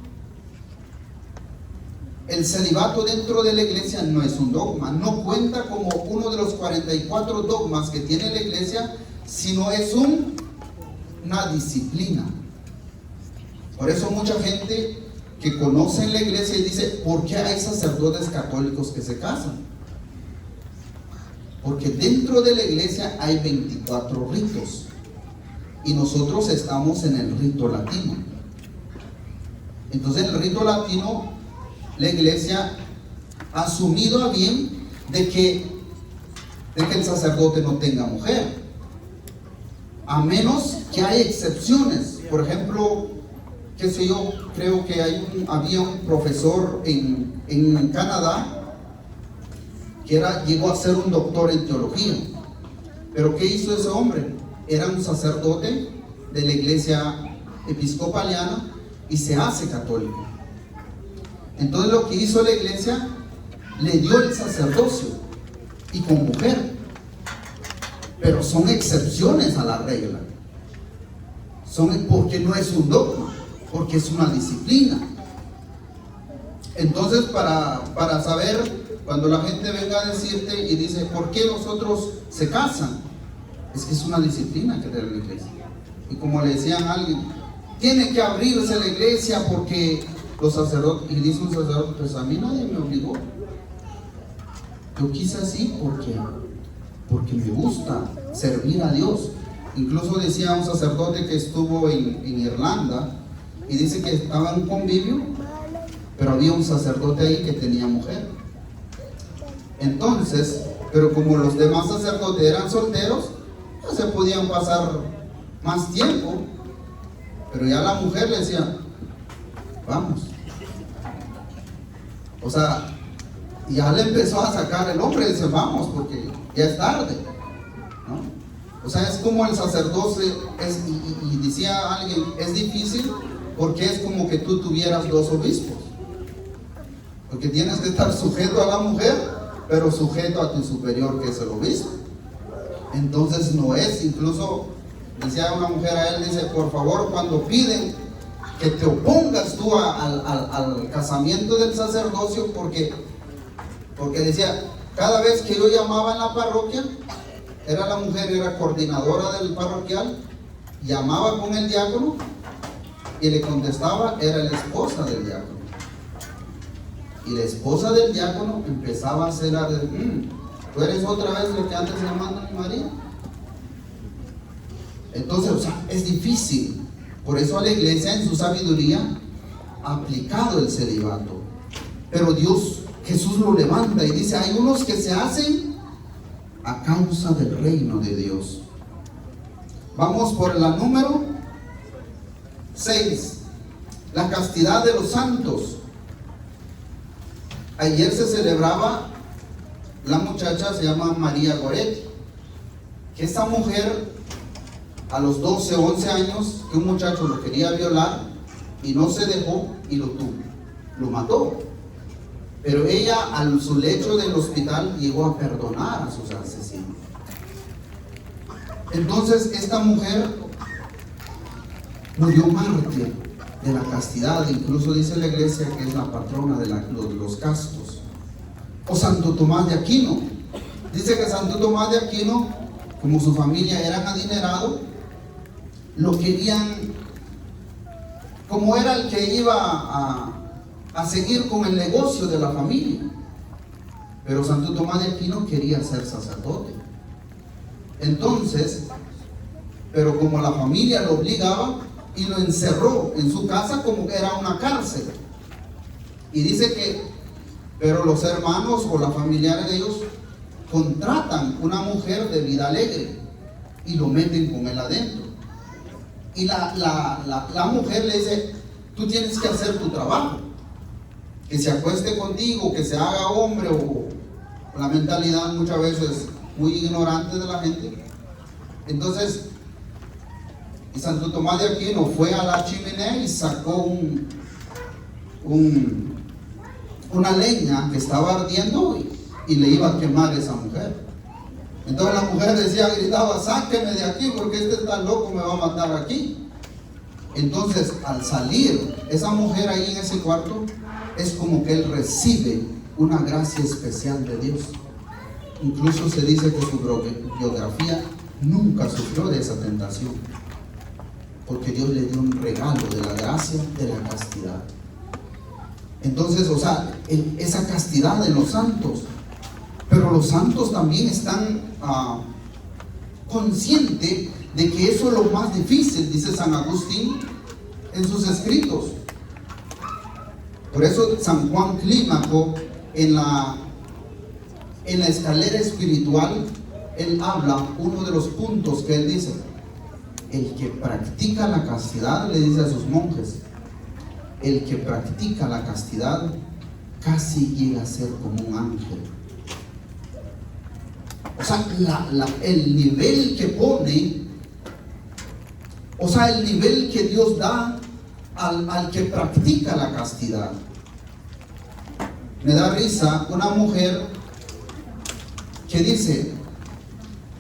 El celibato dentro de la iglesia no es un dogma, no cuenta como uno de los 44 dogmas que tiene la iglesia, sino es una disciplina. Por eso mucha gente que conoce en la iglesia y dice, ¿por qué hay sacerdotes católicos que se casan? Porque dentro de la iglesia hay 24 ritos y nosotros estamos en el rito latino. Entonces en el rito latino la iglesia ha asumido a bien de que el sacerdote no tenga mujer, a menos que hay excepciones. Por ejemplo, qué sé yo, creo que había un profesor en Canadá que llegó a ser un doctor en teología. Pero ¿qué hizo ese hombre? Era un sacerdote de la iglesia episcopaliana y se hace católico. Entonces lo que hizo la iglesia, le dio el sacerdocio y con mujer. Pero son excepciones a la regla. Porque no es un dogma, porque es una disciplina. Entonces para saber, cuando la gente venga a decirte y dice, ¿por qué los otros se casan? Es que es una disciplina que tiene la iglesia. Y como le decían a alguien, tiene que abrirse la iglesia porque los sacerdotes, y dice un sacerdote, pues a mí nadie me obligó. Yo quise así porque me gusta servir a Dios. Incluso decía un sacerdote que estuvo en Irlanda, y dice que estaba en un convivio, pero había un sacerdote ahí que tenía mujer. Entonces, pero como los demás sacerdotes eran solteros, no se podían pasar más tiempo, pero ya la mujer le decía, vamos. O sea, ya le empezó a sacar el hombre, dice, vamos, porque ya es tarde, ¿no? O sea, es como el sacerdocio, y decía alguien, es difícil porque es como que tú tuvieras dos obispos, porque tienes que estar sujeto a la mujer, pero sujeto a tu superior, que es el obispo. Entonces no es, incluso decía una mujer a él, dice, por favor, cuando piden que te opongas tú al casamiento del sacerdocio, porque decía, cada vez que yo llamaba en la parroquia, era la mujer, era coordinadora del parroquial, llamaba con el diácono y le contestaba, era la esposa del diácono. Y la esposa del diácono empezaba a hacer tú eres otra vez lo que antes se llamaba María. Entonces, o sea, es difícil. Por eso la iglesia en su sabiduría ha aplicado el celibato. Pero Dios, Jesús lo levanta y dice, hay unos que se hacen a causa del reino de Dios. Vamos por la número 6. La castidad de los santos. Ayer se celebraba, la muchacha se llama María Goretti, que esa mujer a los 12, 11 años, que un muchacho lo quería violar y no se dejó y lo tuvo, lo mató. Pero ella a su lecho del hospital llegó a perdonar a sus asesinos. Entonces esta mujer murió mártir de la castidad, incluso dice la iglesia que es la patrona de los castos. O Santo Tomás de Aquino, dice que Santo Tomás de Aquino, como su familia eran adinerados, lo querían, como era el que iba a seguir con el negocio de la familia. Pero Santo Tomás de Aquino quería ser sacerdote. Entonces, pero como la familia lo obligaba, y lo encerró en su casa como que era una cárcel. Y dice que, pero los hermanos o la familiares de ellos contratan una mujer de vida alegre y lo meten con él adentro. Y la mujer le dice, tú tienes que hacer tu trabajo, que se acueste contigo, que se haga hombre, o la mentalidad muchas veces muy ignorante de la gente. Entonces, y Santo Tomás de Aquino fue a la chimenea y sacó una leña que estaba ardiendo y le iba a quemar a esa mujer. Entonces la mujer decía, gritaba, sáqueme de aquí porque este está loco, me va a matar aquí. Entonces al salir esa mujer ahí en ese cuarto, es como que él recibe una gracia especial de Dios. Incluso se dice que su biografía nunca sufrió de esa tentación, porque Dios le dio un regalo de la gracia de la castidad. Entonces, o sea, esa castidad de los santos, pero los santos también están conscientes de que eso es lo más difícil, dice San Agustín en sus escritos. Por eso San Juan Clímaco en la escalera espiritual, él habla, uno de los puntos que él dice, el que practica la castidad, le dice a sus monjes, el que practica la castidad casi llega a ser como un ángel. O sea, el nivel que pone, o sea, el nivel que Dios da al que practica la castidad. Me da risa una mujer que dice,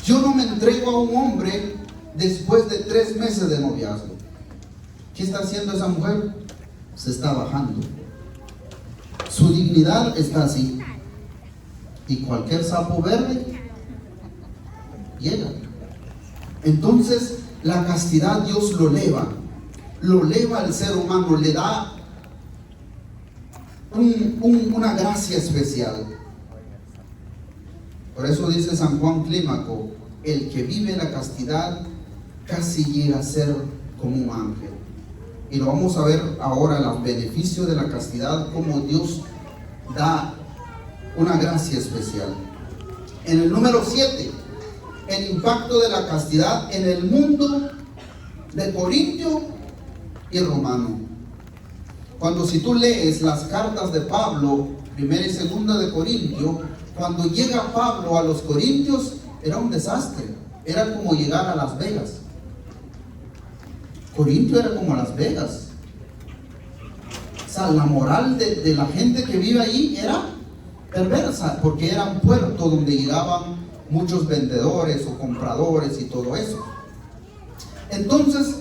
yo no me entrego a un hombre después de 3 meses de noviazgo. ¿Qué está haciendo esa mujer? Se está bajando. Su dignidad está así. Y cualquier sapo verde llega. Entonces, la castidad Dios lo eleva al ser humano, le da una gracia especial. Por eso dice San Juan Clímaco: el que vive la castidad casi llega a ser como un ángel. Y lo vamos a ver ahora, los beneficios de la castidad, cómo Dios da una gracia especial. En el número 7, el impacto de la castidad en el mundo de Corintio y Romano. Cuando si tú lees las cartas de Pablo, primera y segunda de Corintio, cuando llega Pablo a los corintios, era un desastre. Era como llegar a Las Vegas. Corintio era como Las Vegas. O sea, la moral de la gente que vive ahí era perversa, porque era un puerto donde llegaban muchos vendedores o compradores y todo eso. Entonces,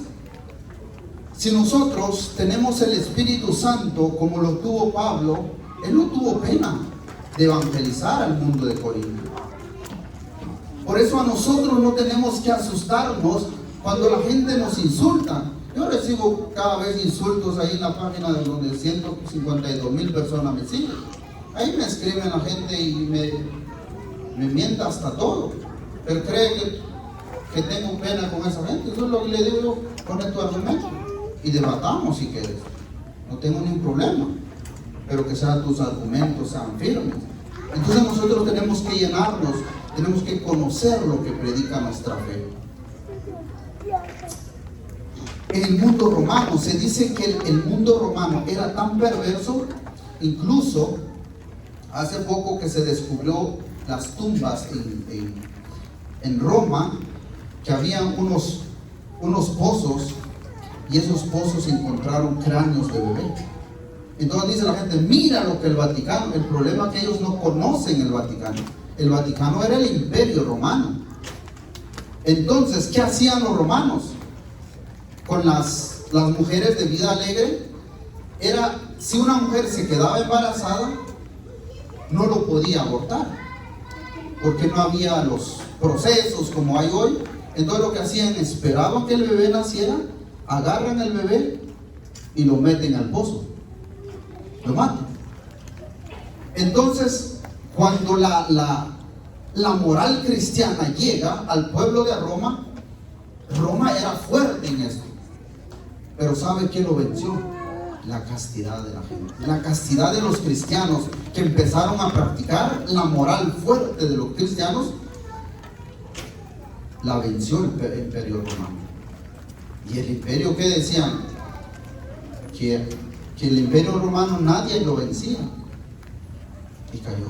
si nosotros tenemos el Espíritu Santo como lo tuvo Pablo, él no tuvo pena de evangelizar al mundo de Corinto. Por eso a nosotros no tenemos que asustarnos cuando la gente nos insulta. Yo recibo cada vez insultos ahí en la página de donde 152,000 personas me siguen. Ahí me escriben la gente y me mienta hasta todo. Pero cree que tengo pena con esa gente. Eso es lo que le digo yo: pone tu argumento y debatamos si quieres. No tengo ningún problema, pero que tus argumentos sean firmes. Entonces nosotros tenemos que llenarnos, tenemos que conocer lo que predica nuestra fe. En el mundo romano se dice que el mundo romano era tan perverso, incluso hace poco que se descubrió las tumbas en Roma, que había unos pozos, y esos pozos encontraron cráneos de bebé. Entonces dice la gente: mira lo que el Vaticano. El problema es que ellos no conocen el Vaticano. El Vaticano era el imperio romano. Entonces, ¿qué hacían los romanos con las mujeres de vida alegre? Era, si una mujer se quedaba embarazada, no lo podía abortar, porque no había los procesos como hay hoy. Entonces lo que hacían, esperaban que el bebé naciera, agarran el bebé y lo meten al pozo, lo matan. Entonces, cuando la moral cristiana llega al pueblo de Roma, Roma era fuerte en esto, pero ¿sabe qué lo venció? La castidad de la gente, la castidad de los cristianos, que empezaron a practicar la moral fuerte de los cristianos. La venció el imperio romano. Y el imperio, ¿qué decían? Que el imperio romano nadie lo vencía, y cayó.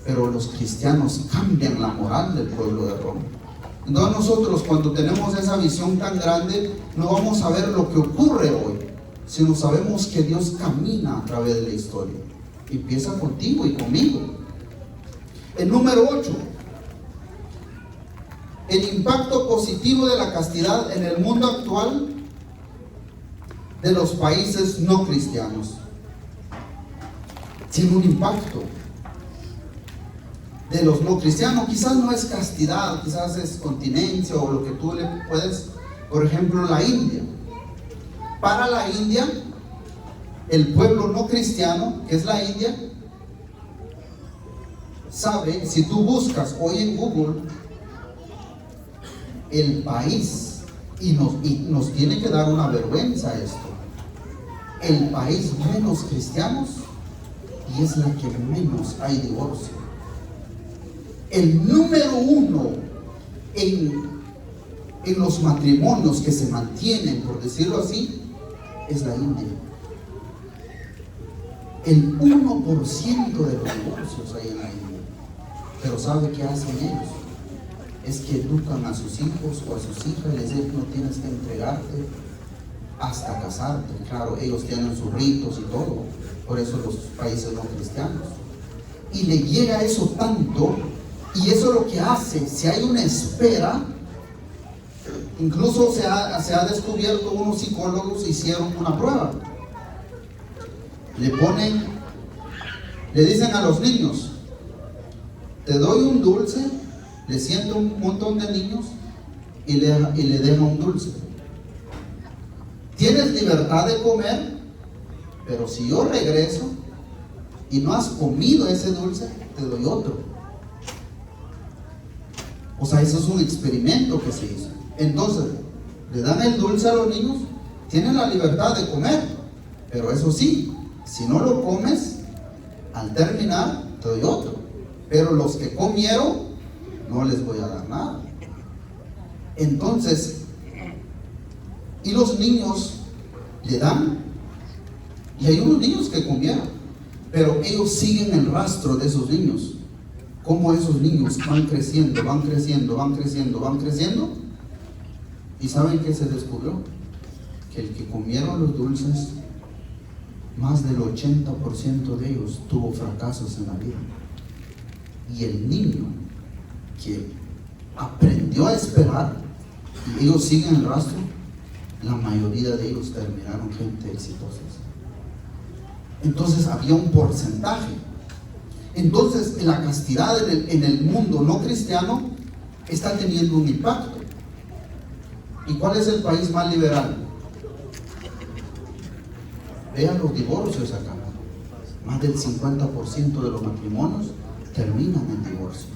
Pero los cristianos cambian la moral del pueblo de Roma. Entonces nosotros, cuando tenemos esa visión tan grande, no vamos a ver lo que ocurre hoy, sino sabemos que Dios camina a través de la historia. Empieza contigo y conmigo. El número 8, el impacto positivo de la castidad en el mundo actual de los países no cristianos. Tiene un impacto. De los no cristianos, quizás no es castidad, quizás es continencia o lo que tú le puedes. Por ejemplo, la India. Para la India, el pueblo no cristiano, que es la India, sabe, si tú buscas hoy en Google el país, y nos tiene que dar una vergüenza esto, el país menos cristianos, y es la que menos hay divorcio. El número 1 en los matrimonios que se mantienen, por decirlo así, es la India. El 1% de los divorcios hay en la India. Pero ¿sabe qué hacen ellos? Es que educan a sus hijos o a sus hijas y les dicen: no tienes que entregarte hasta casarte. Claro, ellos tienen sus ritos y todo, por eso los países no cristianos. Y le llega eso tanto, y eso es lo que hace, si hay una espera. Incluso se ha descubierto, unos psicólogos hicieron una prueba. Le dicen a los niños: te doy un dulce, le siento un montón de niños y le dejo un dulce. Tienes libertad de comer, pero si yo regreso, y no has comido ese dulce, te doy otro. O sea, eso es un experimento que se hizo. Entonces, le dan el dulce a los niños, tienen la libertad de comer, pero eso sí, si no lo comes, al terminar, te doy otro. Pero los que comieron, no les voy a dar nada. Entonces, y los niños le dan, y hay unos niños que comieron, pero ellos siguen el rastro de esos niños. Cómo esos niños van creciendo, van creciendo, van creciendo, van creciendo. ¿Y saben qué se descubrió? Que el que comieron los dulces, más del 80% de ellos tuvo fracasos en la vida. Y el niño que aprendió a esperar, y ellos siguen el rastro, la mayoría de ellos terminaron gente exitosa. Entonces había un porcentaje. Entonces la castidad en el mundo no cristiano está teniendo un impacto. ¿Y cuál es el país más liberal? Vean los divorcios acá. Más del 50% de los matrimonios terminan en divorcio.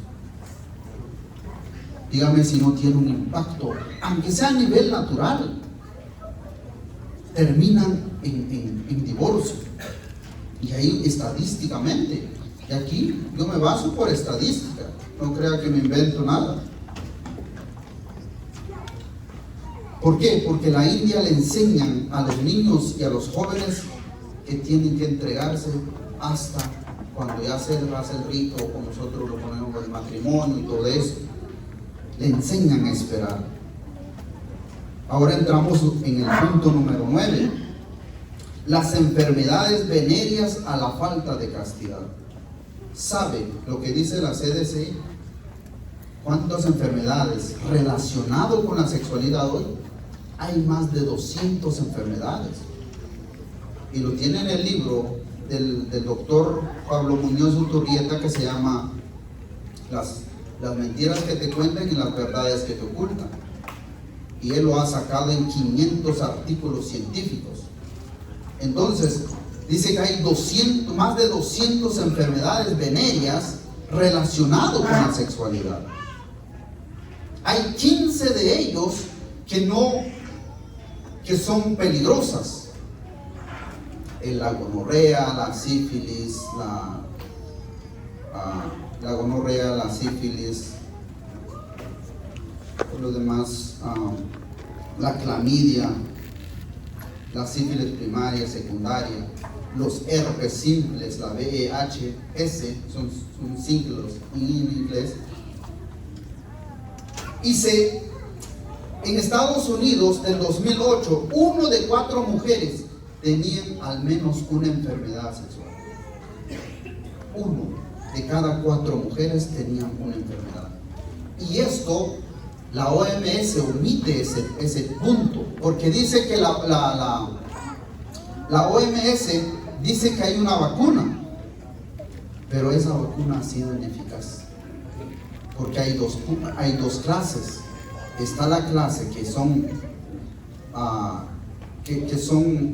Dígame si no tiene un impacto, aunque sea a nivel natural, terminan en divorcio. Y ahí estadísticamente, y aquí yo me baso por estadística, no crea que me invento nada. ¿Por qué? Porque la India le enseñan a los niños y a los jóvenes que tienen que entregarse hasta cuando ya se hace el rito, como nosotros lo ponemos el matrimonio y todo eso. Le enseñan a esperar. Ahora entramos en el punto número 9. Las enfermedades venéreas a la falta de castidad. ¿Sabe lo que dice la CDC? ¿Cuántas enfermedades relacionadas con la sexualidad hoy? Hay más de 200 enfermedades. Y lo tiene en el libro del doctor Pablo Muñoz Uturrieta, que se llama las mentiras que te cuentan y las verdades que te ocultan. Y él lo ha sacado en 500 artículos científicos. Entonces, dice que hay más de 200 enfermedades venéreas relacionadas con la sexualidad. Hay 15 de ellos que son peligrosas. La gonorrea, la sífilis, la gonorrea, la sífilis, por lo demás, la clamidia, la sífilis primaria, secundaria, los herpes simples, la VIH, son siglos en inglés. En Estados Unidos, del 2008, 1 de 4 mujeres tenían al menos una enfermedad sexual. 1 de cada 4 mujeres tenían una enfermedad. Y esto, la OMS omite ese punto, porque dice que la OMS dice que hay una vacuna, pero esa vacuna ha sido ineficaz, porque hay dos clases. Está la clase que son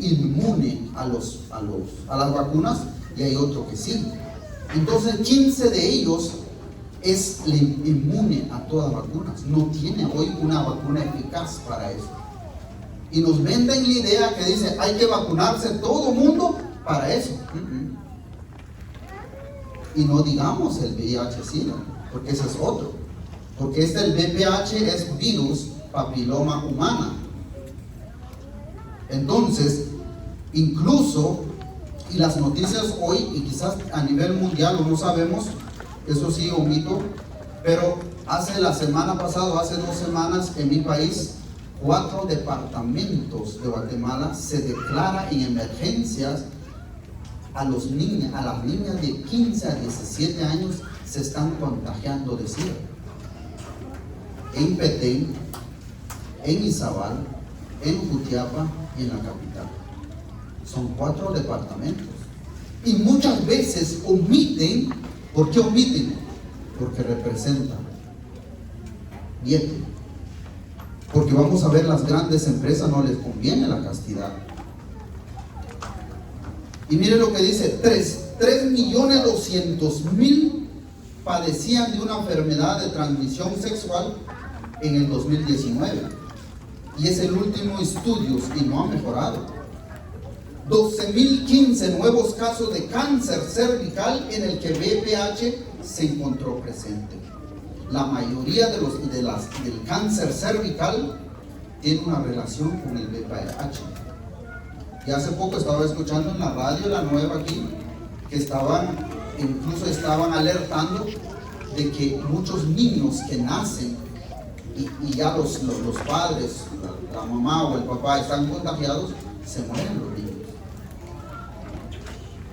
inmunes a las vacunas, y hay otro que sí. Entonces 15 de ellos es inmune a todas las vacunas. No tiene hoy una vacuna eficaz para eso. Y nos venden la idea que dice hay que vacunarse todo el mundo para eso. Y no digamos el VIH-Sida, porque ese es otro. Porque el VPH es virus papiloma humana. Entonces, incluso, y las noticias hoy, y quizás a nivel mundial, no sabemos, eso sí omito, pero la semana pasada, hace 2 semanas, en mi país, 4 departamentos de Guatemala se declara en emergencias a las niñas de 15 a 17 años se están contagiando de SIDA. En Petén, en Izabal, en Jutiapa y en la capital. Son 4 departamentos. Y muchas veces omiten. ¿Por qué omiten? Porque representan billete. Porque vamos a ver, las grandes empresas no les conviene la castidad. Y mire lo que dice, 3.200.000 padecían de una enfermedad de transmisión sexual en el 2019. Y es el último estudio y no ha mejorado. 12.015 nuevos casos de cáncer cervical en el que VPH se encontró presente. La mayoría del cáncer cervical tiene una relación con el VPH. Y hace poco estaba escuchando en la radio, la nueva aquí, que incluso estaban alertando de que muchos niños que nacen y ya los padres, la mamá o el papá están contagiados, se mueren los niños.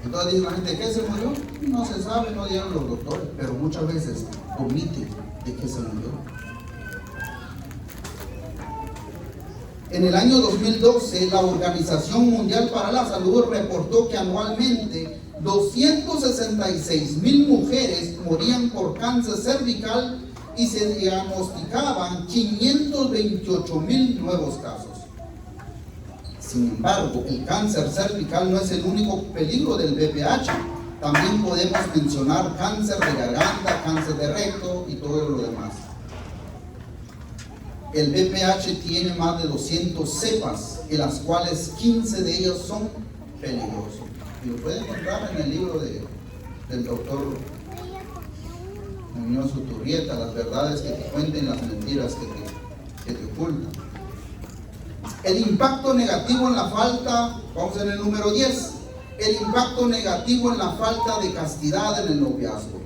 Entonces dice la gente, ¿qué se murió? No se sabe, no dieron los doctores, pero muchas veces omiten de qué se murió. En el año 2012, la Organización Mundial para la Salud reportó que anualmente 266.000 mujeres morían por cáncer cervical y se diagnosticaban 528.000 nuevos casos. Sin embargo, el cáncer cervical no es el único peligro del VPH. También podemos mencionar cáncer de garganta, cáncer de recto y todo lo demás. El VPH tiene más de 200 cepas, en las cuales 15 de ellos son peligrosos. Y lo pueden encontrar en el libro del doctor Muñoz Uturrieta, las verdades que te cuenten, las mentiras que te ocultan. El impacto negativo en la falta, vamos en el número 10, el impacto negativo en la falta de castidad en el noviazgo.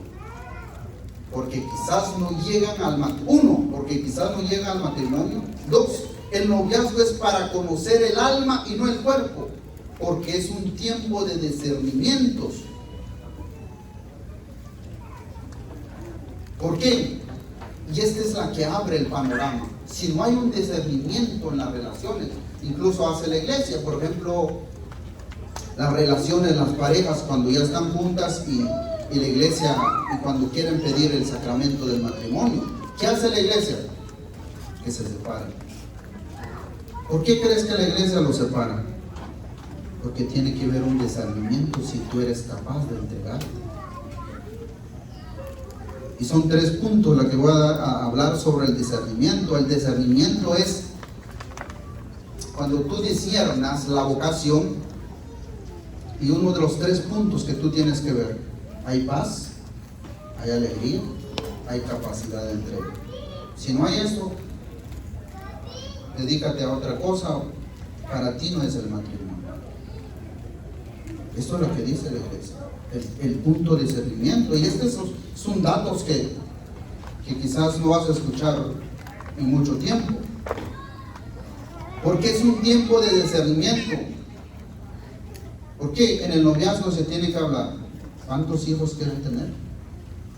Porque quizás no llegan al matrimonio. 2, el noviazgo es para conocer el alma y no el cuerpo, porque es un tiempo de discernimientos. ¿Por qué? Y esta es la que abre el panorama. Si no hay un discernimiento en las relaciones, incluso hace la iglesia, por ejemplo, las relaciones, las parejas cuando ya están juntas y la iglesia, y cuando quieren pedir el sacramento del matrimonio, ¿qué hace la iglesia? Que se separan. ¿Por qué crees que la iglesia los separa? Porque tiene que haber un discernimiento si tú eres capaz de entregarte. Y son 3 puntos los que voy a hablar sobre el discernimiento. El discernimiento es cuando tú disiernas la vocación, y uno de los 3 puntos que tú tienes que ver: hay paz, hay alegría, hay capacidad de entrega. Si no hay eso, dedícate a otra cosa. Para ti no es el matrimonio. Esto es lo que dice la iglesia, el punto de discernimiento. Y estos son datos que quizás no vas a escuchar en mucho tiempo, porque es un tiempo de discernimiento. Porque en el noviazgo se tiene que hablar: ¿cuántos hijos quieren tener?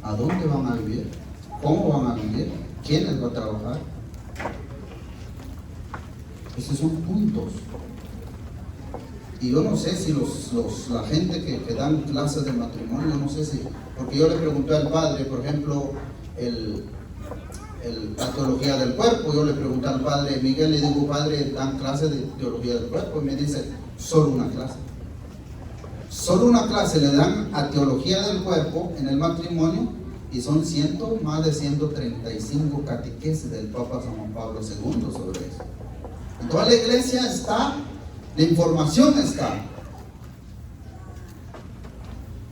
¿A dónde van a vivir? ¿Cómo van a vivir? ¿Quién les va a trabajar? Esos son puntos. Y yo no sé si la gente que dan clases de matrimonio, no sé si, porque yo le pregunté al padre, por ejemplo, la teología del cuerpo. Yo le pregunté al padre Miguel, le digo: padre, ¿dan clases de teología del cuerpo? Y me dice: solo una clase. Solo una clase le dan a teología del cuerpo en el matrimonio, y son más de 135 catequesis del Papa San Juan Pablo II sobre eso. En toda la iglesia está, la información está.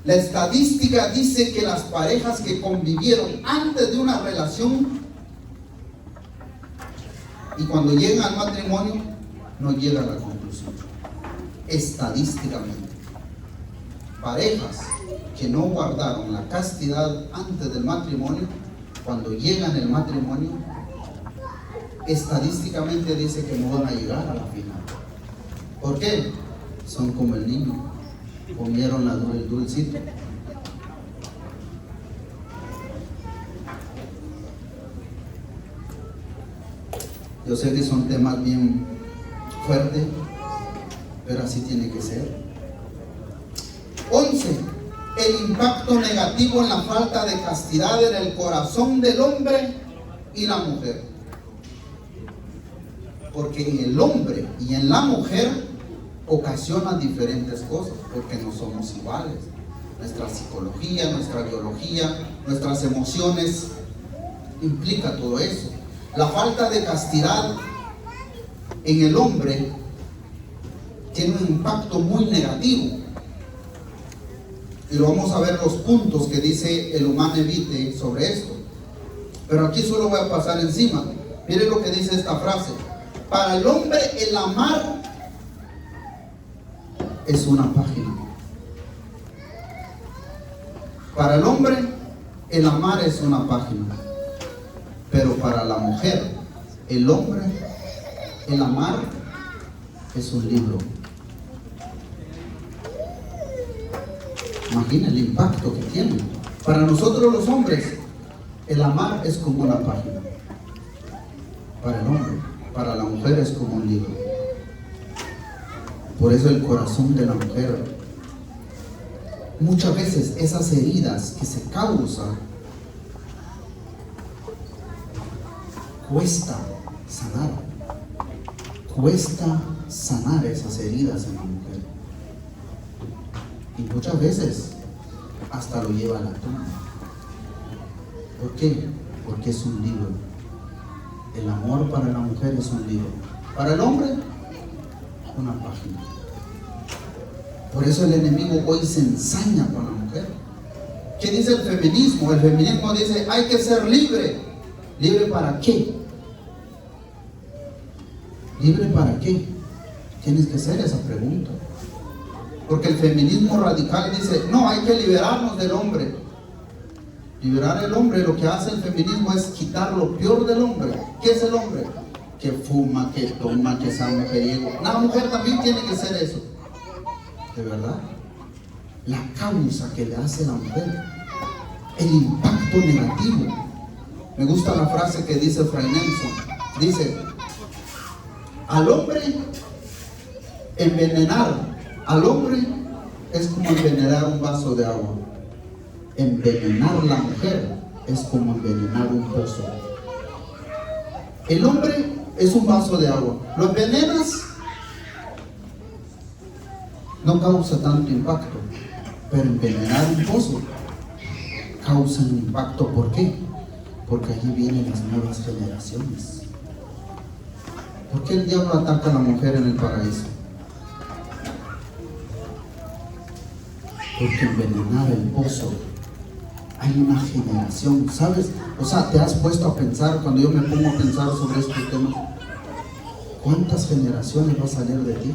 La estadística dice que las parejas que convivieron antes de una relación y cuando llegan al matrimonio no llegan a la conclusión. Estadísticamente, parejas que no guardaron la castidad antes del matrimonio, cuando llegan al matrimonio, estadísticamente dice que no van a llegar a la final. ¿Por qué? Son como el niño, comieron el dulcito. Yo sé que son temas bien fuertes, pero así tiene que ser. 11. El impacto negativo en la falta de castidad en el corazón del hombre y la mujer. Porque en el hombre y en la mujer ocasiona diferentes cosas, porque no somos iguales. Nuestra psicología, nuestra biología, nuestras emociones implica todo eso. La falta de castidad en el hombre tiene un impacto muy negativo. Y lo vamos a ver los puntos que dice el Humane Vitae sobre esto. Pero aquí solo voy a pasar encima. Miren lo que dice esta frase. Para el hombre el amar es una página. Para el hombre el amar es una página. Pero para la mujer, el hombre, el amar es un libro. Imagina el impacto que tiene. Para nosotros los hombres, el amar es como una página. Para el hombre, para la mujer es como un libro. Por eso el corazón de la mujer, muchas veces esas heridas que se causan, cuesta sanar esas heridas en la mujer. Y muchas veces hasta lo lleva a la tumba. ¿Por qué? Porque es un libro. El amor para la mujer es un libro. Para el hombre, una página. Por eso el enemigo hoy se ensaña con la mujer. ¿Qué dice el feminismo? El feminismo dice, hay que ser libre. ¿Libre para qué? ¿Libre para qué? Tienes que hacer esa pregunta. Porque el feminismo radical dice, no, hay que liberarnos del hombre. Liberar al hombre, lo que hace el feminismo es quitar lo peor del hombre. ¿Qué es el hombre? Que fuma, que toma, que es mujeriego. La mujer también tiene que ser eso. De verdad. La causa que le hace la mujer, el impacto negativo. Me gusta la frase que dice Fray Nelson. Dice, al hombre envenenar al hombre es como envenenar un vaso de agua. Envenenar a la mujer es como envenenar un pozo. El hombre es un vaso de agua. Lo envenenas, no causa tanto impacto. Pero envenenar un pozo causa un impacto. ¿Por qué? Porque allí vienen las nuevas generaciones. ¿Por qué el diablo ataca a la mujer en el paraíso? Porque envenenar el pozo, hay una generación, ¿sabes? O sea, te has puesto a pensar, cuando yo me pongo a pensar sobre estos temas, ¿cuántas generaciones va a salir de ti?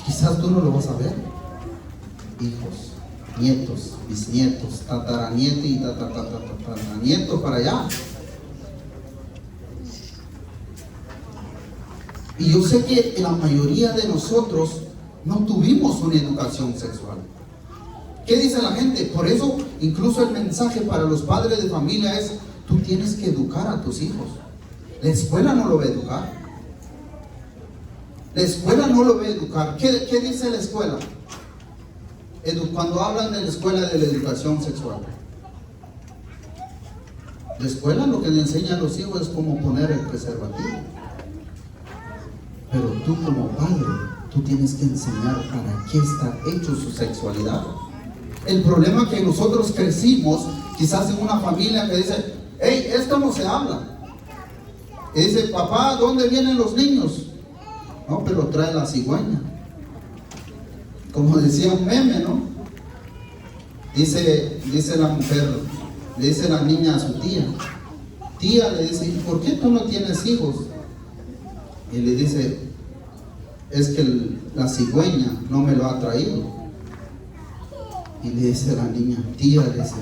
Quizás tú no lo vas a ver. Hijos, nietos, bisnietos, tataranietos y tataranietos para allá. Y yo sé que la mayoría de nosotros no tuvimos una educación sexual. ¿Qué dice la gente? Por eso incluso el mensaje para los padres de familia es, tú tienes que educar a tus hijos. La escuela no lo va a educar. La escuela no lo va a educar. ¿Qué dice la escuela? Cuando hablan de la escuela de la educación sexual. La escuela lo que le enseña a los hijos es cómo poner el preservativo. Pero tú como padre, tú tienes que enseñar para qué está hecho su sexualidad. El problema es que nosotros crecimos quizás en una familia que dice, hey, esto no se habla. Y dice, papá, ¿dónde vienen los niños? No, pero trae la cigüeña. Como decía un meme, ¿no? Dice la mujer, le dice la niña a su tía. Tía, le dice, ¿y por qué tú no tienes hijos? Y le dice, es que la cigüeña no me lo ha traído. Y le dice la niña, tía, le dice,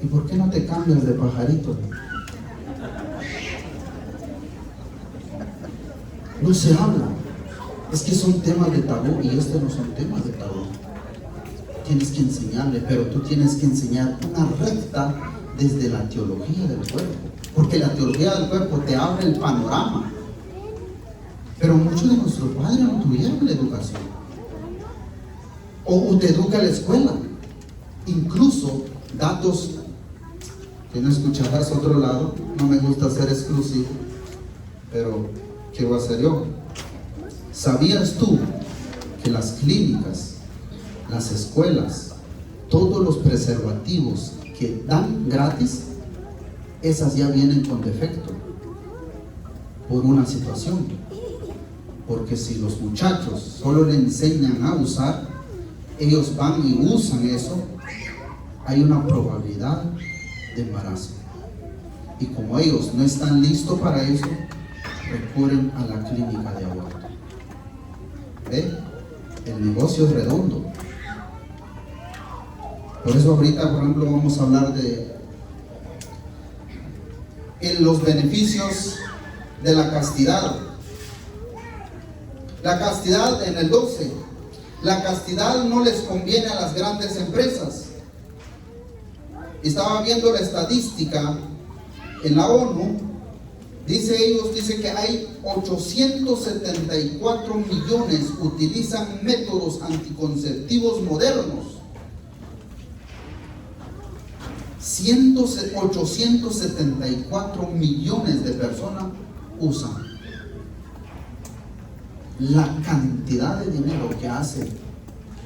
¿y por qué no te cambias de pajarito? No se habla. Es que son temas de tabú y estos no son temas de tabú. Tienes que enseñarle, pero tú tienes que enseñar una recta desde la teología del cuerpo. Porque la teología del cuerpo te abre el panorama. Pero muchos de nuestros padres no tuvieron la educación. O te educa la escuela. Incluso datos que no escucharás a otro lado. No me gusta ser exclusivo, pero ¿qué voy a hacer yo? ¿Sabías tú que las clínicas, las escuelas, todos los preservativos que dan gratis, esas ya vienen con defecto por una situación. Porque si los muchachos solo le enseñan a usar, ellos van y usan eso, hay una probabilidad de embarazo. Y como ellos no están listos para eso, recurren a la clínica de aborto. ¿Ve? El negocio es redondo. Por eso ahorita, por ejemplo, vamos a hablar de los beneficios de la castidad. La castidad en el 12. La castidad no les conviene a las grandes empresas. Estaba viendo la estadística en la ONU. Dice que hay 874 millones utilizan métodos anticonceptivos modernos. 874 millones de personas usan. La cantidad de dinero que hacen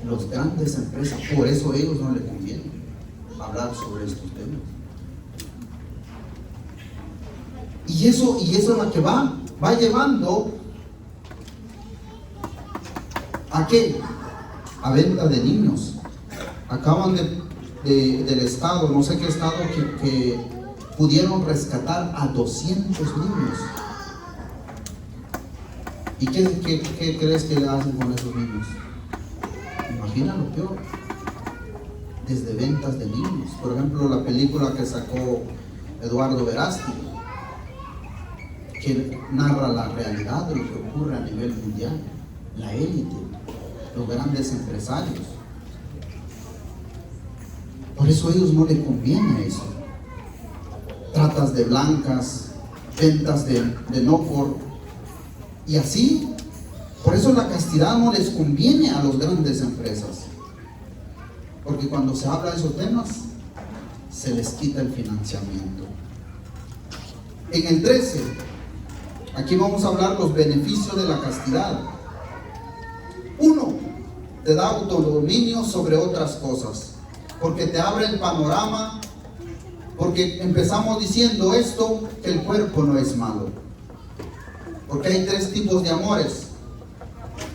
las grandes empresas, por eso a ellos no les conviene hablar sobre estos temas. Y eso es lo que va llevando ¿a qué? A venta de niños. Acaban del estado, no sé qué estado, que pudieron rescatar a 200 niños. ¿Y qué crees que le hacen con esos niños? Imagina lo peor. Desde ventas de niños. Por ejemplo, la película que sacó Eduardo Verástegui, que narra la realidad de lo que ocurre a nivel mundial. La élite, los grandes empresarios. Por eso a ellos no les conviene eso. Tratas de blancas, ventas de no por. Y así, por eso la castidad no les conviene a las grandes empresas. Porque cuando se habla de esos temas, se les quita el financiamiento. En el 13, aquí vamos a hablar los beneficios de la castidad. 1, te da autodominio sobre otras cosas. Porque te abre el panorama. Porque empezamos diciendo esto, que el cuerpo no es malo. Porque hay 3 tipos de amores: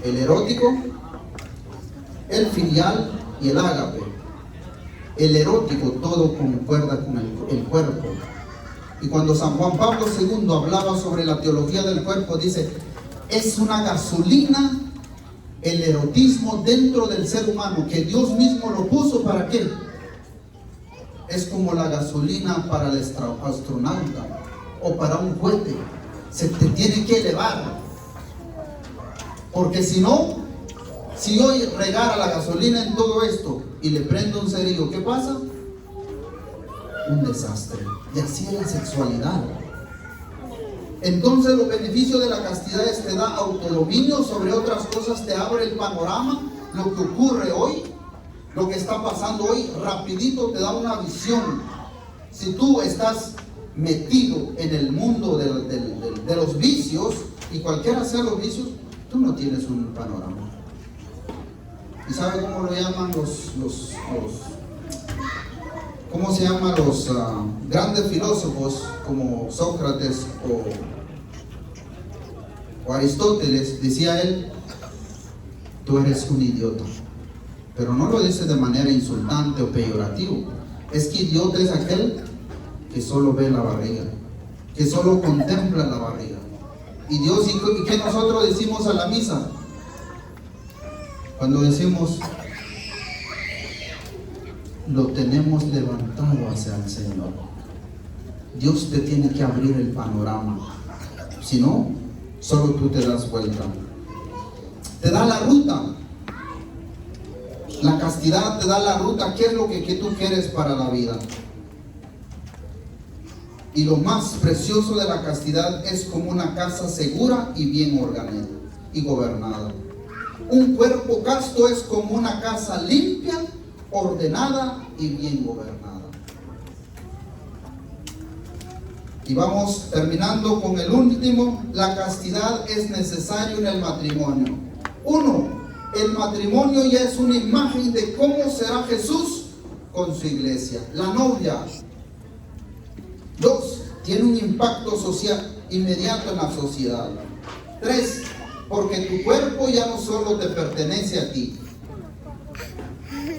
el erótico, el filial y el ágape. El erótico todo concuerda con el cuerpo. Y cuando San Juan Pablo II hablaba sobre la teología del cuerpo, dice: es una gasolina el erotismo dentro del ser humano, que Dios mismo lo puso. ¿Para qué? Es como la gasolina para el astronauta o para un cohete. Se te tiene que elevar, porque si no, si yo regara la gasolina en todo esto y le prendo un cerillo, ¿qué pasa? Un desastre. Y así es la sexualidad. Entonces los beneficios de la castidad es: te da autodominio sobre otras cosas, te abre el panorama, lo que ocurre hoy, lo que está pasando hoy, rapidito te da una visión. Si tú estás metido en el mundo de los vicios, y cualquiera sea los vicios, tú no tienes un panorama. ¿Y sabe cómo lo llaman cómo se llaman los grandes filósofos como Sócrates o Aristóteles? Decía él: tú eres un idiota. Pero no lo dice de manera insultante o peyorativo. Es que idiota es aquel que solo ve la barriga, que solo contempla la barriga. Y Dios, ¿y qué nosotros decimos a la misa? Cuando decimos: lo tenemos levantado hacia el Señor. Dios te tiene que abrir el panorama. Si no, solo tú te das vuelta. Te da la ruta. La castidad te da la ruta. ¿Qué es lo que tú quieres para la vida? Y lo más precioso de la castidad es como una casa segura y bien ordenada y gobernada. Un cuerpo casto es como una casa limpia, ordenada y bien gobernada. Y vamos terminando con el último: la castidad es necesario en el matrimonio. 1, el matrimonio ya es una imagen de cómo será Jesús con su iglesia, la novia. 2, tiene un impacto social inmediato en la sociedad. 3, porque tu cuerpo ya no solo te pertenece a ti.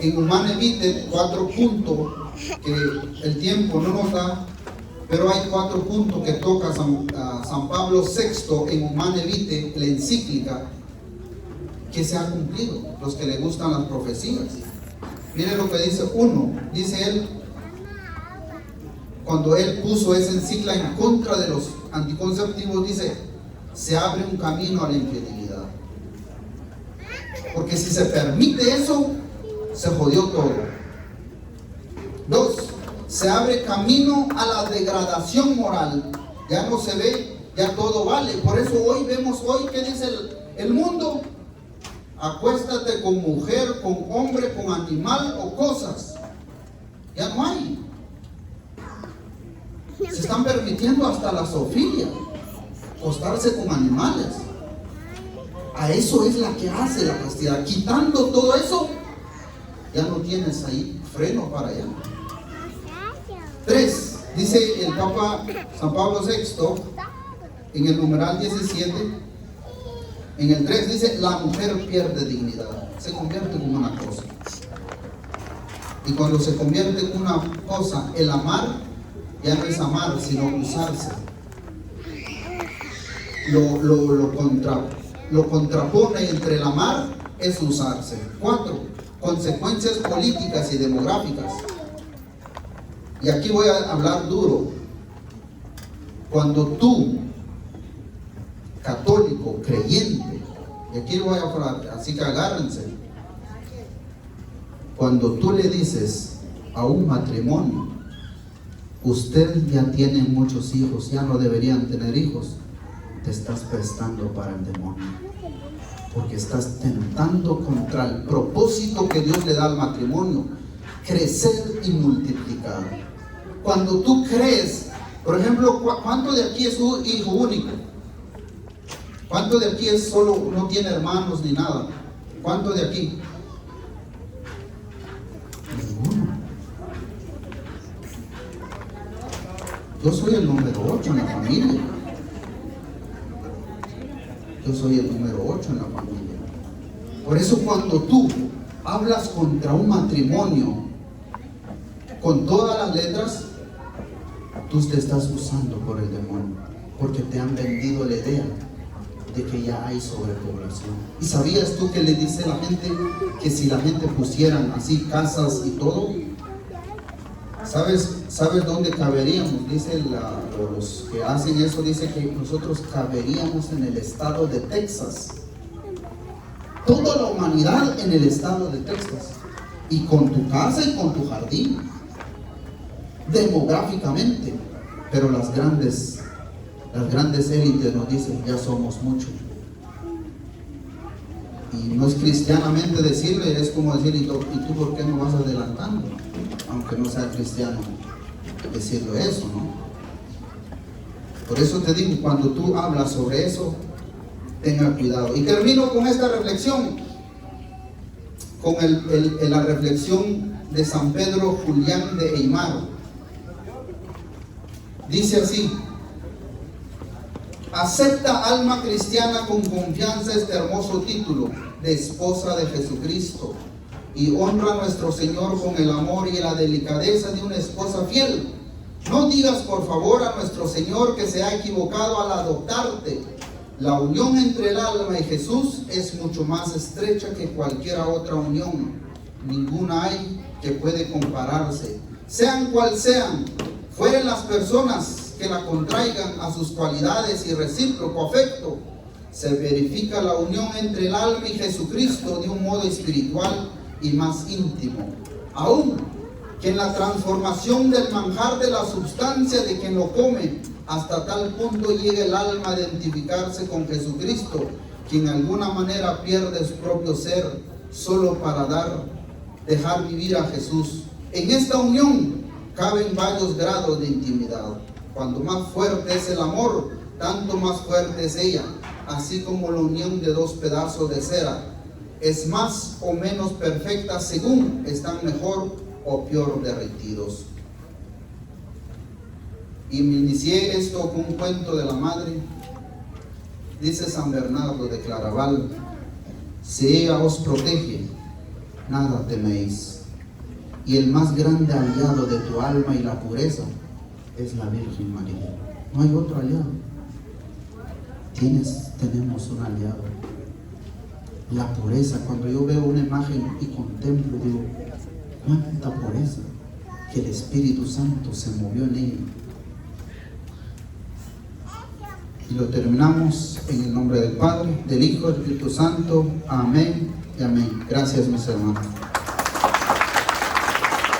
En Humane Vitae, 4 puntos que el tiempo no nos da, pero hay 4 puntos que toca San Pablo VI en Humane Vitae, la encíclica, que se ha cumplido, los que le gustan las profecías. Miren lo que dice 1, dice él, cuando él puso esa encíclica en contra de los anticonceptivos, dice, se abre un camino a la infidelidad. Porque si se permite eso, se jodió todo. 2, se abre camino a la degradación moral. Ya no se ve, ya todo vale. Por eso hoy vemos, ¿qué dice el mundo? Acuéstate con mujer, con hombre, con animal o cosas. Ya no hay. Se están permitiendo hasta la zoofilia, acostarse con animales. A eso es la que hace la castidad. Quitando todo eso, ya no tienes ahí freno para allá. 3, dice el Papa San Pablo VI en el numeral 17, en el 3 dice, la mujer pierde dignidad, se convierte en una cosa. Y cuando se convierte en una cosa, el amar ya no es amar, sino usarse. Lo contrapone entre el amar es usarse. 4, consecuencias políticas y demográficas. Y aquí voy a hablar duro. Cuando tú, católico, creyente, y aquí lo voy a hablar, así que agárrense. Cuando tú le dices a un matrimonio, usted ya tiene muchos hijos, ya no deberían tener hijos, te estás prestando para el demonio, porque estás tentando contra el propósito que Dios le da al matrimonio, crecer y multiplicar. Cuando tú crees, por ejemplo, ¿cuánto de aquí es un hijo único? ¿Cuánto de aquí es solo, no tiene hermanos ni nada? ¿Cuánto de aquí? Ninguno. Yo soy el número 8 en la familia. Yo soy el número 8 en la familia. Por eso cuando tú hablas contra un matrimonio con todas las letras, tú te estás usando por el demonio, porque te han vendido la idea de que ya hay sobrepoblación. ¿Y sabías tú que le dice la gente que si la gente pusieran así casas y todo, ¿sabes dónde caberíamos? Dice los que hacen eso, dice que nosotros caberíamos en el estado de Texas. Toda la humanidad en el estado de Texas. Y con tu casa y con tu jardín. Demográficamente. Pero las grandes élites nos dicen, ya somos muchos. Y no es cristianamente decirle, es como decir, ¿y tú por qué no vas adelantando? Aunque no sea cristiano decirlo eso, ¿no? Por eso te digo, cuando tú hablas sobre eso, tenga cuidado. Y termino con esta reflexión, con la reflexión de San Pedro Julián de Aymar. Dice así: acepta, alma cristiana, con confianza este hermoso título de esposa de Jesucristo, y honra a nuestro Señor con el amor y la delicadeza de una esposa fiel. No digas por favor a nuestro Señor que se ha equivocado al adoptarte. La unión entre el alma y Jesús es mucho más estrecha que cualquier otra unión. Ninguna hay que puede compararse. Sean cual sean, fueren las personas que la contraigan a sus cualidades y recíproco afecto, se verifica la unión entre el alma y Jesucristo de un modo espiritual y más íntimo. Aún que en la transformación del manjar de la sustancia de quien lo come, hasta tal punto llega el alma a identificarse con Jesucristo, que en alguna manera pierde su propio ser solo para dejar vivir a Jesús. En esta unión caben varios grados de intimidad. Cuanto más fuerte es el amor, tanto más fuerte es ella, así como la unión de dos pedazos de cera. es más o menos perfecta según están mejor o peor derretidos. Y me inicié esto con un cuento de la madre. Dice San Bernardo de Claraval: si ella os protege, nada teméis. Y el más grande aliado de tu alma y la pureza es la Virgen María. No hay otro aliado. Tenemos un aliado. La pureza. Cuando yo veo una imagen y contemplo, digo, cuánta pureza, que el Espíritu Santo se movió en ella. Y lo terminamos en el nombre del Padre, del Hijo y del Espíritu Santo. Amén y amén. Gracias, mis hermanos.